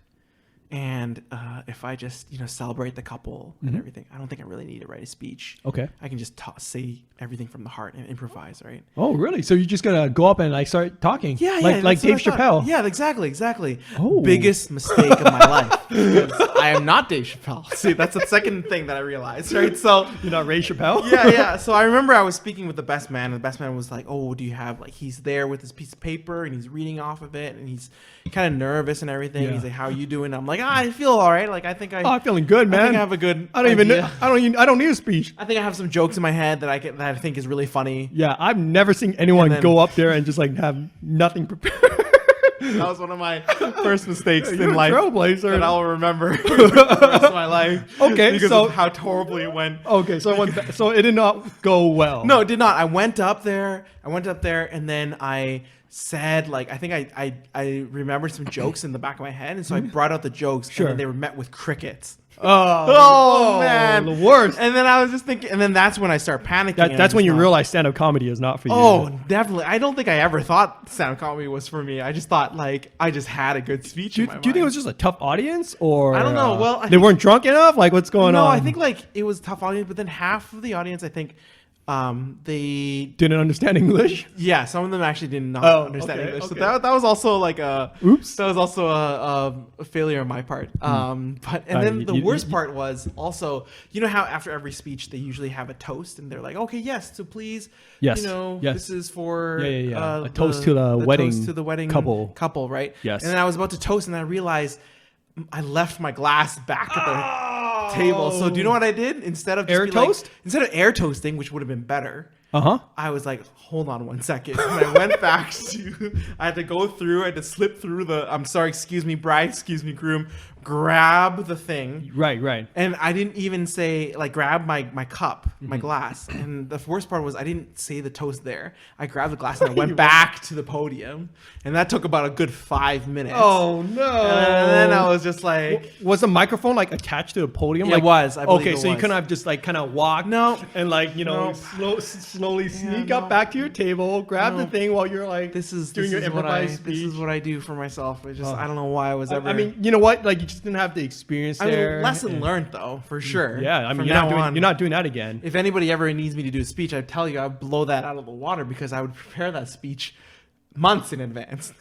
and if I just celebrate the couple and everything, I don't think I really need to write a speech. Okay. I can just say everything from the heart and improvise, right? Oh, really? So you're just gonna go up and like start talking? Yeah. Like that's Dave what I Chappelle. thought. Yeah, exactly. Oh. Biggest mistake of my life. Because I am not Dave Chappelle. See, that's the second thing that I realized, right? So You're not Ray Chappelle? yeah. So I remember I was speaking with the best man, and the best man was like, "Oh, do you have like?" He's there with his piece of paper, and he's reading off of it, and he's kind of nervous and everything. Yeah. He's like, "How are you doing?" I'm like, I feel all right. Like I think Oh, I'm feeling good, man. I think I have a good. I don't even. idea. I don't need a speech. I think I have some jokes in my head that I think is really funny. Yeah, I've never seen anyone And then- go up there and just like have nothing prepared. That was one of my first mistakes You're in a life trailblazer. that I'll remember for the rest of my life. Okay, because so- of how horribly it went. Okay, so it did not go well. No, it did not. I went up there, and then I said, like, I think I remembered some jokes in the back of my head, and so I brought out the jokes, Sure. and then they were met with crickets. Oh, man, the worst. And then I was just thinking, and then that's when I start panicking. and That's I when just you thought, realize stand-up comedy is not for you. Oh, definitely. I don't think I ever thought stand-up comedy was for me. I just thought, like, I just had a good speech Do in you my mind. think it was just a tough audience, or I don't know. Well, I they think- weren't drunk enough? Like, what's going on? No, I think, like, it was a tough audience, but then half of the audience, I think, they didn't understand English. yeah, some of them actually did not Oh, understand okay, English. So okay. that was also like a Oops. That was also a failure on my part. But then the worst part was also, how after every speech they usually have a toast, and they're like, okay, yes, so please, Yes, yes. this is for Yeah. A toast to the wedding toast to the wedding couple. right? Yes. And then I was about to toast, and I realized I left my glass back at the table. So do you know what I did? Instead of just Air being like- toast? instead of air toasting, which would have been better. Uh-huh. I was like, hold on one second. And I went back I had to go through, I had to slip through I'm sorry, excuse me, bride, excuse me, groom, grab the thing. Right. And I didn't even say, like, grab my cup, my glass. And the worst part was I didn't say the toast there. I grabbed the glass and I went back to the podium. And that took about a good 5 minutes. Oh no! And then I was just like, Was the microphone like attached to the podium? Yeah, like, it was. I believe okay, it so you was. couldn't have just like kind of walked, No. and like Nope. slowly sneak no. up back to your table, grab the No. thing while you're like this is doing your what I improvised speech. this is what I do for myself. I just Oh. I don't know why I was ever. I mean, you know what? Like you just didn't have the experience I mean, there. lesson and- learned though, for sure. Yeah, I mean, From you're now on, not doing that again. If anybody ever needs me to do a speech, I'd tell you I'd blow that out of the water because I would prepare that speech months in advance.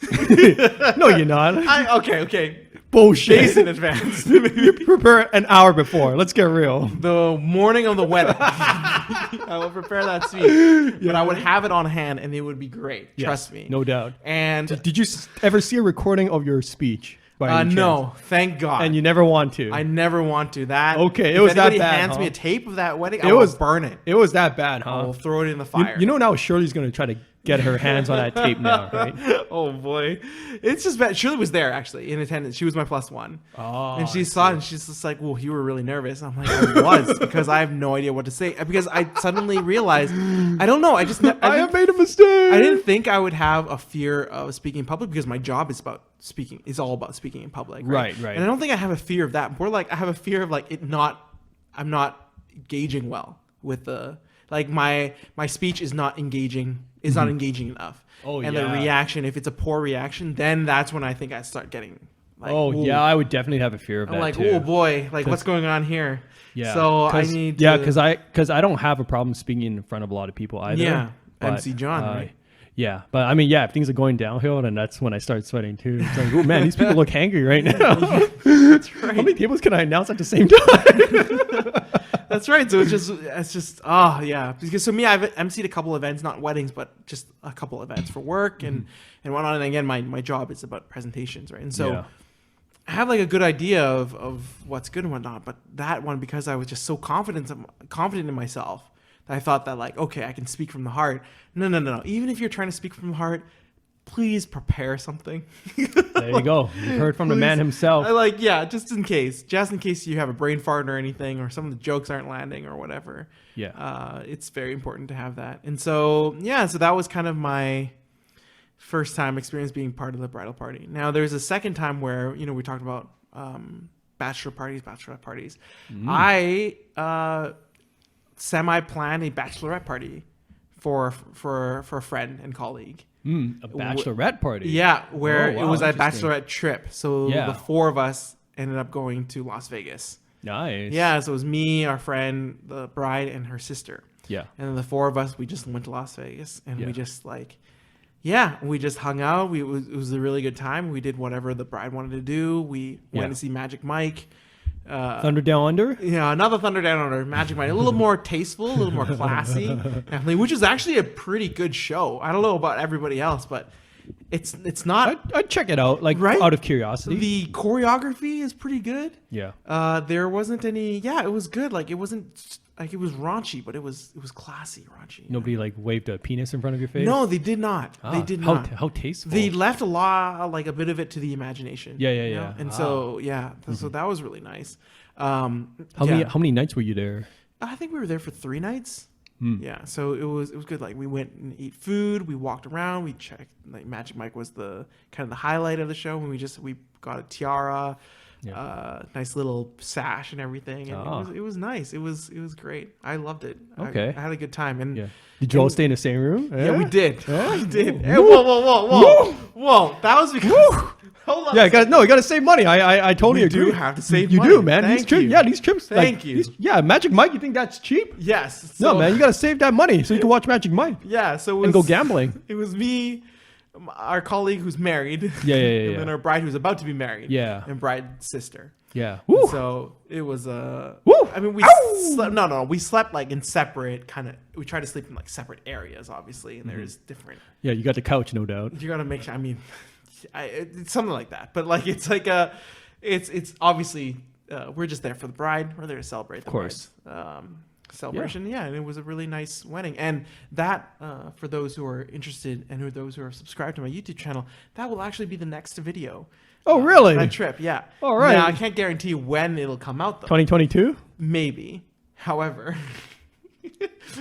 No, you're not. Okay. Bullshit. Days in advance. You prepare an hour before. Let's get real. The morning of the wedding, I will prepare that speech, but I would have it on hand, and it would be great. Trust me. No doubt. And Did you ever see a recording of your speech? By any chance? no, thank God. And you never want to. I never want to. That Okay, it if was that anybody bad, hands huh? me a tape of that wedding, It I will was- burn it. It was that bad, I will huh? throw it in the fire. You know now Shirley's gonna try to get her hands on that tape now, right? Oh boy, it's just bad. Shirley was there actually in attendance. She was my +1, Oh, and she saw it, and she's just like, "Well, you were really nervous." I'm like, "I was," because I have no idea what to say. Because I suddenly realized, I don't know. I just I have made a mistake. I didn't think I would have a fear of speaking in public because my job is about speaking. Is all about speaking in public. Right. And I don't think I have a fear of that. More like I have a fear of like I'm not gauging well with the. Like my speech is not engaging, not engaging enough. Oh, and yeah. the reaction, if it's a poor reaction, then that's when I think I start getting like, Oh ooh. yeah, I would definitely have a fear of I'm that like, too. oh boy, like what's going on here? Yeah. So I 'Cause- need yeah, to, because I don't have a problem speaking in front of a lot of people either. Yeah, but, MC John, right? Yeah, but I mean, yeah, if things are going downhill, then that's when I start sweating too. It's like, oh man, these people look hangry right now. That's right. How many tables can I announce at the same time? That's right. So it's just yeah. Because so me, I've emceed a couple events, not weddings, but just a couple events for work and whatnot. And again, my job is about presentations, right? And so Yeah. I have like a good idea of what's good and whatnot. But that one, because I was just so confident in myself, that I thought that like, okay, I can speak from the heart. No. Even if you're trying to speak from the heart, please prepare something. There you go. You heard from the man Please. himself. Just in case you have a brain fart or anything, or some of the jokes aren't landing or whatever. Yeah. It's very important to have that. And so, so that was kind of my first time experience being part of the bridal party. Now there's a second time where, we talked about, bachelorette parties. I, semi-planned a bachelorette party for a friend and colleague. A bachelorette party. Yeah, where Oh, wow, it was a interesting. bachelorette trip. So Yeah. the four of us ended up going to Las Vegas. Nice. Yeah, so it was me, our friend, the bride, and her sister. Yeah. And then the four of us, we just went to Las Vegas, and Yeah. we just we just hung out. It was a really good time. We did whatever the bride wanted to do. We Yeah. went to see Magic Mike. Thunder Down Under. Yeah, another Thunder Down Under, Magic Mike. A little more tasteful, a little more classy, definitely, which is actually a pretty good show. I don't know about everybody else, but it's not. I'd check it out, like Right? out of curiosity. The choreography is pretty good. Yeah. There wasn't any. Yeah, it was good. Like it wasn't like it was raunchy, but it was classy raunchy. Nobody like waved a penis in front of your face. No, they did not. Ah, They did how, not. How tasteful. They left a bit of it to the imagination. Yeah, yeah, you yeah. know? And Ah. so that was really nice. How many nights were you there? I think we were there for 3 nights. Hmm. Yeah, so it was good. Like we went and ate food, we walked around, we checked. Like Magic Mike was the kind of the highlight of the show. When we got a tiara, nice little sash and everything, and Ah. it was nice. It was great. I loved it. Okay. I had a good time. And Yeah. Did you all stay in the same room? yeah, we did. Yeah? We did. Hey, whoa! That was because. Hold on. Yeah, you gotta save money. I totally We agree. do have to save you money. do, man. Thank you. These trips. Thank you. Magic Mike. You think that's cheap? Yes. No, so- man. You gotta save that money so you can watch Magic Mike Yeah. So it was, and go gambling. It was me, our colleague who's married. Yeah. And then our bride who's about to be married. Yeah. And bride's sister. Yeah. Woo. So it was Woo. I mean, we slept. No. We slept like in separate kind of. We tried to sleep in like separate areas, obviously, and there's different. Yeah, you got the couch, no doubt. You gotta make sure. I mean, it's something like that. But like, it's like it's obviously we're just there for the bride. We're there to celebrate the course. bride's, celebration. Yeah, and it was a really nice wedding. And that for those who are interested and those who are subscribed to my YouTube channel, that will actually be the next video. Oh, really? That trip, yeah. All right. Now I can't guarantee when it'll come out though. 2022. Maybe. However.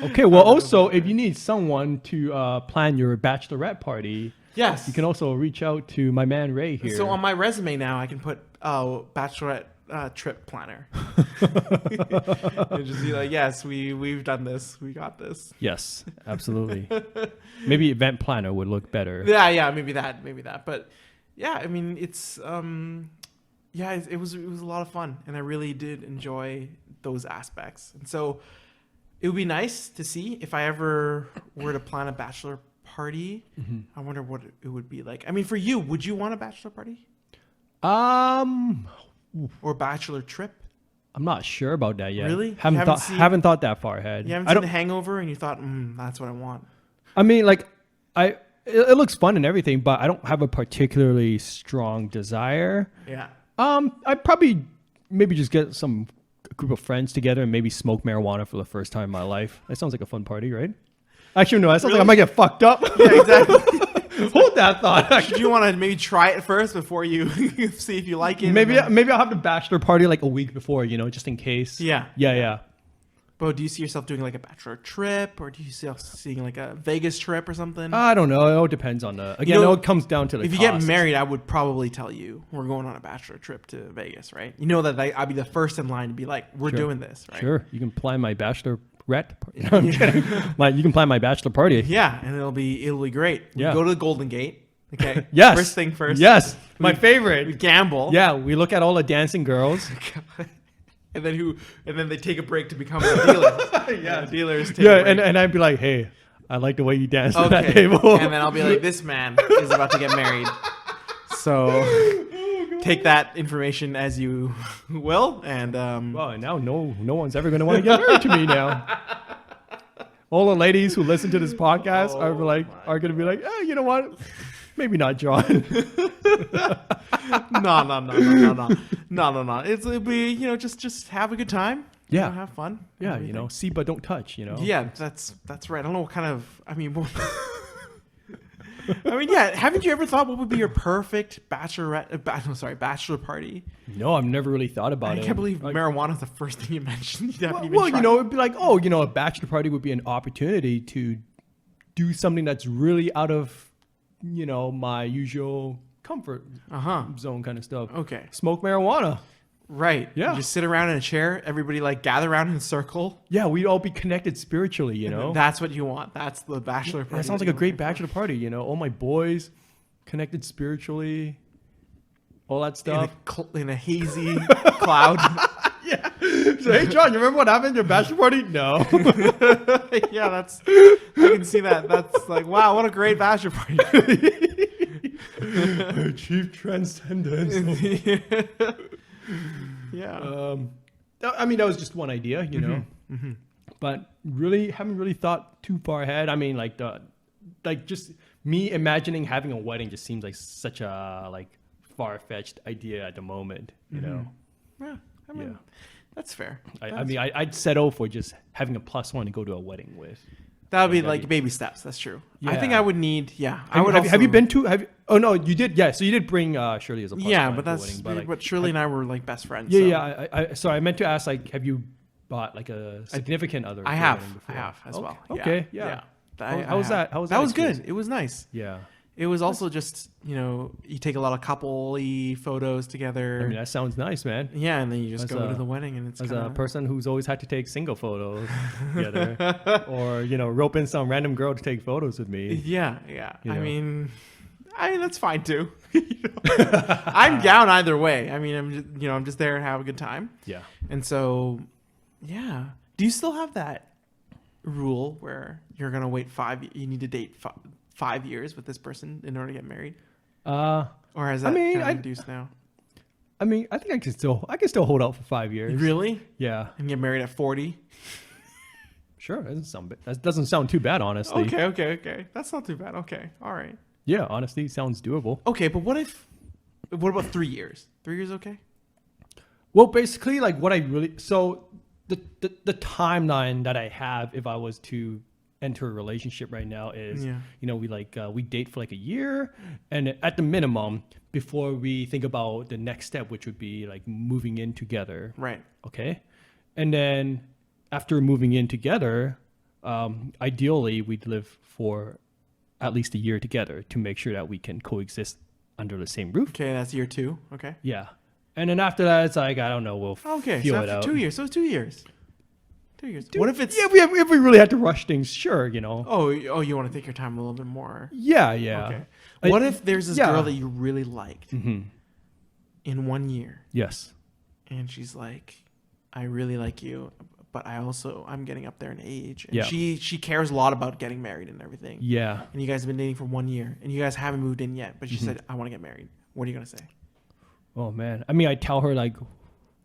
Okay. Well, also, if you need someone to plan your bachelorette party, Yes. you can also reach out to my man Ray here. So on my resume now, I can put bachelorette trip planner. And just be like, yes, we've done this, we got this. Yes, absolutely. Maybe event planner would look better. Yeah, maybe that. But yeah, I mean, it's it was a lot of fun, and I really did enjoy those aspects. And so it would be nice to see if I ever were to plan a bachelor party. I wonder what it would be like. I mean, for you, would you want a bachelor party or bachelor trip? I'm not sure about that yet. Really? You Haven't thought that far ahead. You haven't I seen don't. The Hangover, and you thought, that's what I want. I mean, like, it looks fun and everything, but I don't have a particularly strong desire. Yeah. I'd probably maybe just get a group of friends together and maybe smoke marijuana for the first time in my life. That sounds like a fun party, right? Actually, no, that sounds like I might get fucked up. Yeah, exactly. Hold that thought. Do you want to maybe try it first before you see if you like it? Maybe and then- I'll have the bachelor party like a week before, just in case. Yeah. Yeah. But do you see yourself doing like a bachelor trip, or do you see yourself seeing like a Vegas trip or something? I don't know. It all depends on it all comes down to the if you get costs. married, I would probably tell you we're going on a bachelor trip to Vegas, right? You know that I'd be the first in line to be like, we're Sure. doing this, right? Sure, you can plan my bachelor No, I'm kidding. You can plan my bachelor party. Yeah, and it'll be great. We Yeah. go to the Golden Gate. Okay. Yes. First thing first. Yes. My We favorite. gamble. Yeah, we look at all the dancing girls. And then they take a break to become a dealer. Yeah. The dealers take Yeah, a break. and I'd be like, hey, I like the way you dance at that Okay. table. And then I'll be like, this man is about to get married. So take that information as you will. And Well, now no one's ever gonna want to get married to me now. All the ladies who listen to this podcast are gonna be like, you know what? Maybe not John. no. It'll be, just have a good time. Yeah. Have fun. Yeah, everything. see but don't touch. Yeah, that's right. I don't know what kind of. Yeah. Haven't you ever thought what would be your perfect bachelor party? No, I've never really thought about I it. can't believe Like, marijuana is the first thing you mentioned. You haven't even well, tried. it'd be like, a bachelor party would be an opportunity to do something that's really out of, my usual comfort zone kind of stuff. Okay. Smoke marijuana. Right. Yeah. You just sit around in a chair. Everybody gather around in a circle. Yeah, we'd all be connected spiritually, That's what you want. That's the bachelor party. That sounds like a great bachelor party, all my boys connected spiritually, all that stuff. in a hazy cloud. Yeah. So, hey, John, you remember what happened at your bachelor party? No. Yeah, I can see that. That's like, wow, what a great bachelor party. Achieve transcendence. Yeah. I mean, that was just one idea, but really haven't really thought too far ahead. I mean, just me imagining having a wedding just seems like such a far-fetched idea at the moment, Yeah. I mean, Yeah. that's fair. I'd settle for just having a +1 to go to a wedding with. That would be that'd like baby steps. That's true. I Yeah. think I would need. Yeah. I Have, would. have, have you also- been to? Oh no, you did. Yeah, so you did bring Shirley as a +1 Yeah, to but the that's. wedding, But Shirley and I were best friends. Yeah, so. yeah. So I meant to ask, have you bought a significant other? I for a have. wedding I before? have as well. Okay, yeah. How was that? How was that That was good. experience? It was nice. Yeah. It was also just you take a lot of couple-y photos together. I mean, that sounds nice, man. Yeah, and then you just As go a- to the wedding, and it's As kinda, a person who's always had to take single photos together, or rope in some random girl to take photos with me. Yeah. You I know. mean, that's fine too. I'm down either way. I mean, I'm just there to have a good time. Yeah. And so, yeah. Do you still have that rule where you're gonna wait you need to date 5 years with this person in order to get married, or has that kind of reduced now? I mean, I think I can still hold out for 5 years. Really? Yeah. And get married at 40? Sure. That doesn't sound too bad, honestly. Okay. That's not too bad. Okay. All right. Yeah, honestly, sounds doable. Okay, but what about 3 years? 3 years okay? Well, basically, the timeline that I have if I was to enter a relationship right now is, we date for a year, and at the minimum before we think about the next step, which would be moving in together. Right. Okay. And then after moving in together, ideally we'd live for at least a year together to make sure that we can coexist under the same roof. Okay, that's year 2. Okay. Yeah. And then after that, it's I don't know, we'll Okay, feel so it after out. 2 years. So 2 years. 2 years. What if it's... Yeah, if we really had to rush things, sure, Oh, you want to take your time a little bit more. Yeah. Okay. I- What if there's this yeah. girl that you really liked Mhm. in 1 year, Yes. and she's like, I really like you, but I'm getting up there in age. And Yeah. she cares a lot about getting married and everything. Yeah. And you guys have been dating for 1 year, and you guys haven't moved in yet, but she Mm-hmm. said, I want to get married. What are you going to say? Oh man. I mean, I tell her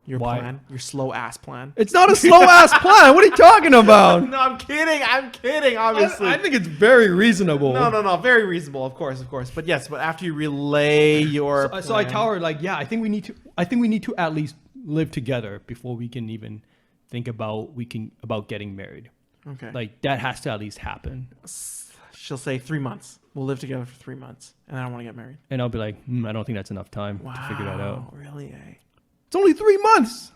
Your Why? plan? Your slow ass plan? it's not a slow ass plan. What are you talking about? No, I'm kidding, obviously. I think it's very reasonable. No. Very reasonable, of course. But yes, but after you relay your So I plan- tell her I think we need to at least live together before we can even think about getting married. Okay. That has to at least happen. She'll say 3 months. We'll live together for 3 months, and I want to get married. And I'll be like, I don't think that's enough time Wow. to figure that out. Really, eh? It's only 3 months.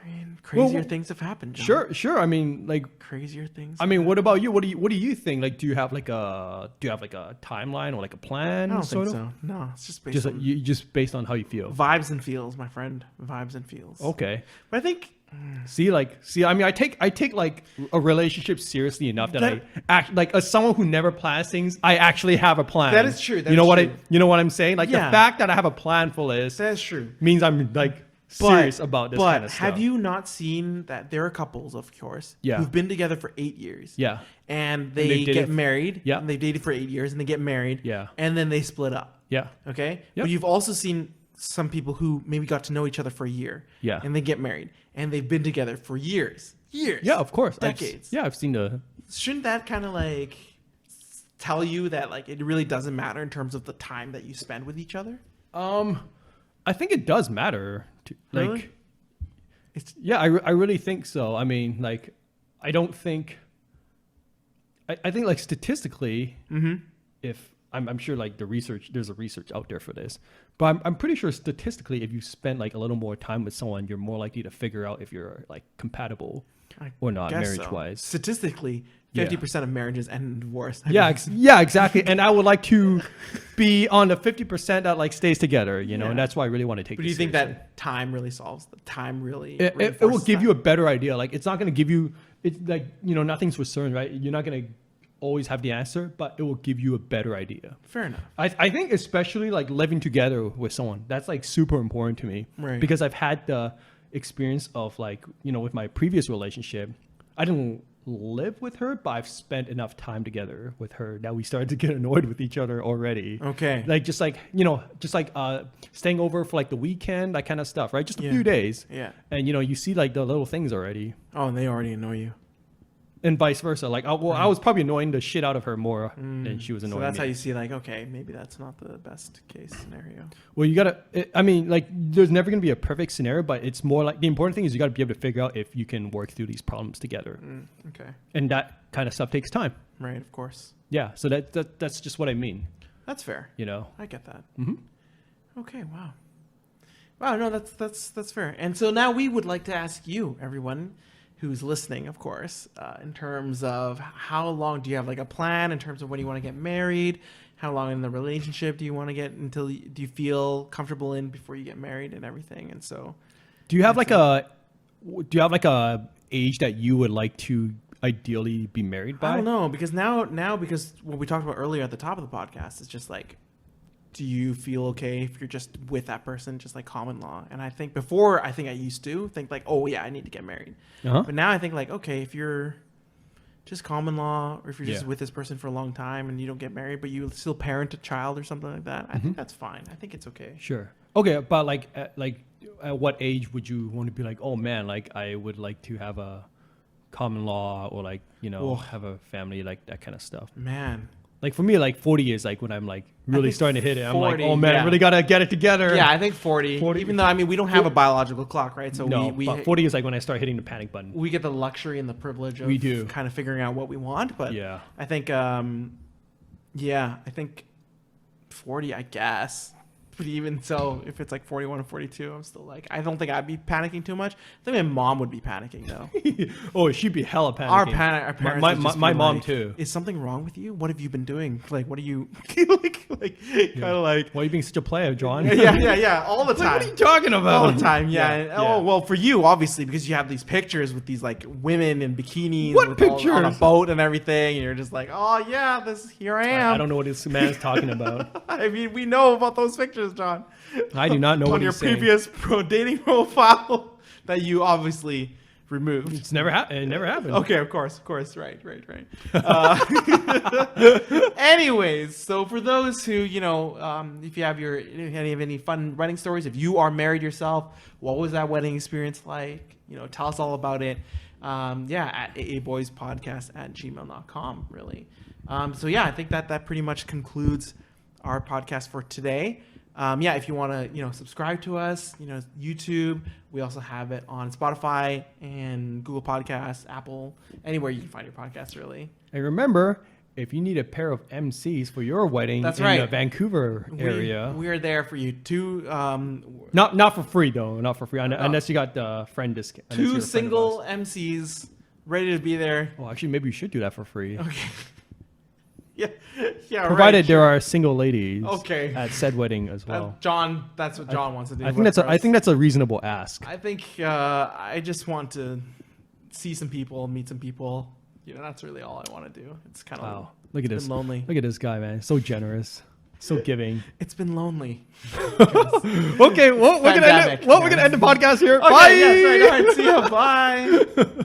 I mean, crazier Well, things have happened, John. Sure. I mean, Crazier things. I mean, what about you? What do you think? Do you have a timeline or a plan? I don't sort think of? so. No, it's just based Just on just based on how you feel. vibes and feels, my friend. Vibes and feels. Okay. But I think See, I mean, I take like a relationship seriously enough that I act like as someone who never plans things, I actually have a plan. That is true. That you know is what true. you know what I'm saying? Like Yeah. the fact that I have a plan for this That's true. means I'm like serious about this kind of stuff. have you not seen that there are couples, of course, Yeah. who've been together for 8 years? Yeah. And they've they dated get f- married. Yeah. And they've dated for 8 years and they get married. Yeah. And then they split up. Yeah. Okay? Yep. But you've also seen some people who maybe got to know each other for a year. Yeah. And they get married. And they've been together for years. Years. Yeah, of course. Decades. I've seen the Shouldn't that kind of like tell you that like it really doesn't matter in terms of the time that you spend with each other? I think it does matter to, like Really? It's yeah, I really think so. I mean, like I don't think I think like statistically if I'm sure like there's a research out there for this, but I'm pretty sure statistically if you spend like a little more time with someone, you're more likely to figure out if you're like compatible I or not guess marriage so. wise. Statistically, 50% of marriages end in divorce. I Yeah, mean, yeah, exactly. And I would like to be on the 50% that like stays together, you know, Yeah. and that's why I really want to take but do this you think seriously. that time really solves the time really It will reinforces give that? you a better idea. Like it's not going to give you, it's like, you know, nothing's for certain, right? You're not going to always have the answer, but it will give you a better idea. Fair enough. I think especially like living together with someone, that's like super important to me. Right. Because I've had the experience of like, you know, with my previous relationship, I didn't live with her, but I've spent enough time together with her that we started to get annoyed with each other already. Okay. Like just like, you know, staying over for like the weekend, that kind of stuff, right? Just a Yeah. few days. Yeah. And you know, you see like the little things already. Oh, and they already annoy you. And vice versa. Like, I was probably annoying the shit out of her more than she was annoying So that's me. how you see like, okay, maybe that's not the best case scenario. Well, you gotta. I mean, like, there's never gonna be a perfect scenario, but it's more like the important thing is you gotta be able to figure out if you can work through these problems together, Okay. and that kind of stuff takes time. Right, of course. Yeah. So that's just what I mean. That's fair. You know. I get that. Mm-hmm. Okay, wow. Wow, no, that's fair. And so now we would like to ask you, everyone who's listening, of course, in terms of how long do you have like a plan in terms of when you want to get married? How long in the relationship do you want to get until do you feel comfortable in before you get married and everything? And so, Do you have like a age that you would like to ideally be married by? I don't know because now because what we talked about earlier at the top of the podcast is just like, do you feel okay if you're just with that person, just like common law? And I think before, I used to think like, oh yeah, I need to get married. Uh-huh. But now I think like, okay, if you're just common law, or if you're just Yeah. with this person for a long time and you don't get married, but you still parent a child or something like that, I think that's fine. I think it's okay. Sure. Okay, but like at what age would you want to be like, oh man, like I would like to have a common law or like, you know, Well- have a family, like that kind of stuff. Man. Like for me, like 40 is like when I'm like really think starting to hit it. I'm like, 40, oh man, I yeah. really gotta get it together. Yeah, I think 40. 40. Even though, I mean, we don't have a biological clock, right? So No, we but 40 is like when I start hitting the panic button. we get the luxury and the privilege of We do. kind of figuring out what we want. But Yeah. I think, I think 40, I guess. But even so, if it's like 41 or 42, I'm still like, I don't think I'd be panicking too much. I think my mom would be panicking though. Oh, she'd be hella panicking. Our parents. My, would my, just my be mom like, too. Is something wrong with you? What have you been doing? Like, what are you like kind of like? Why are you being such a player, John? Yeah, all the Like, time. what are you talking about? All the time, yeah. Yeah, And- yeah. Oh well, for you obviously because you have these pictures with these like women in bikinis, What with all- on a pictures? boat and everything, and you're just like, oh yeah, here I am. I don't know what this man's talking about. I mean, we know about those pictures, John. I do not know on what your he's saying. previous dating profile that you obviously removed. It's never happened. It never happened. Okay, of course, right. Anyways, so for those who, you know, if you have any fun wedding stories, if you are married yourself, what was that wedding experience like? You know, tell us all about it. At aaboyspodcast@gmail.com, really. So yeah, I think that pretty much concludes our podcast for today. If you want to, you know, subscribe to us, you know, YouTube, we also have it on Spotify and Google Podcasts, Apple, anywhere you can find your podcast, really. And remember, if you need a pair of MCs for your wedding That's in right. the Vancouver area, We are there for you. not for free though, not for free, unless you got the friend discount. unless you're a Two friend of single ours. MCs ready to be there. Oh, actually, maybe we should do that for free. Okay. yeah. Provided right, there sure. are single ladies Okay. at said wedding as well. John, that's what John wants to do. I think that's a reasonable ask. I think I just want to see some people, meet some people. You know, that's really all I want to do. It's kind of Wow. Look at been this. lonely. Look at this guy, man. So generous. So giving. It's been lonely. Okay, well, we're gonna Pandemic, end the podcast here. Okay, Bye. yeah, sorry, go ahead. See ya. Bye.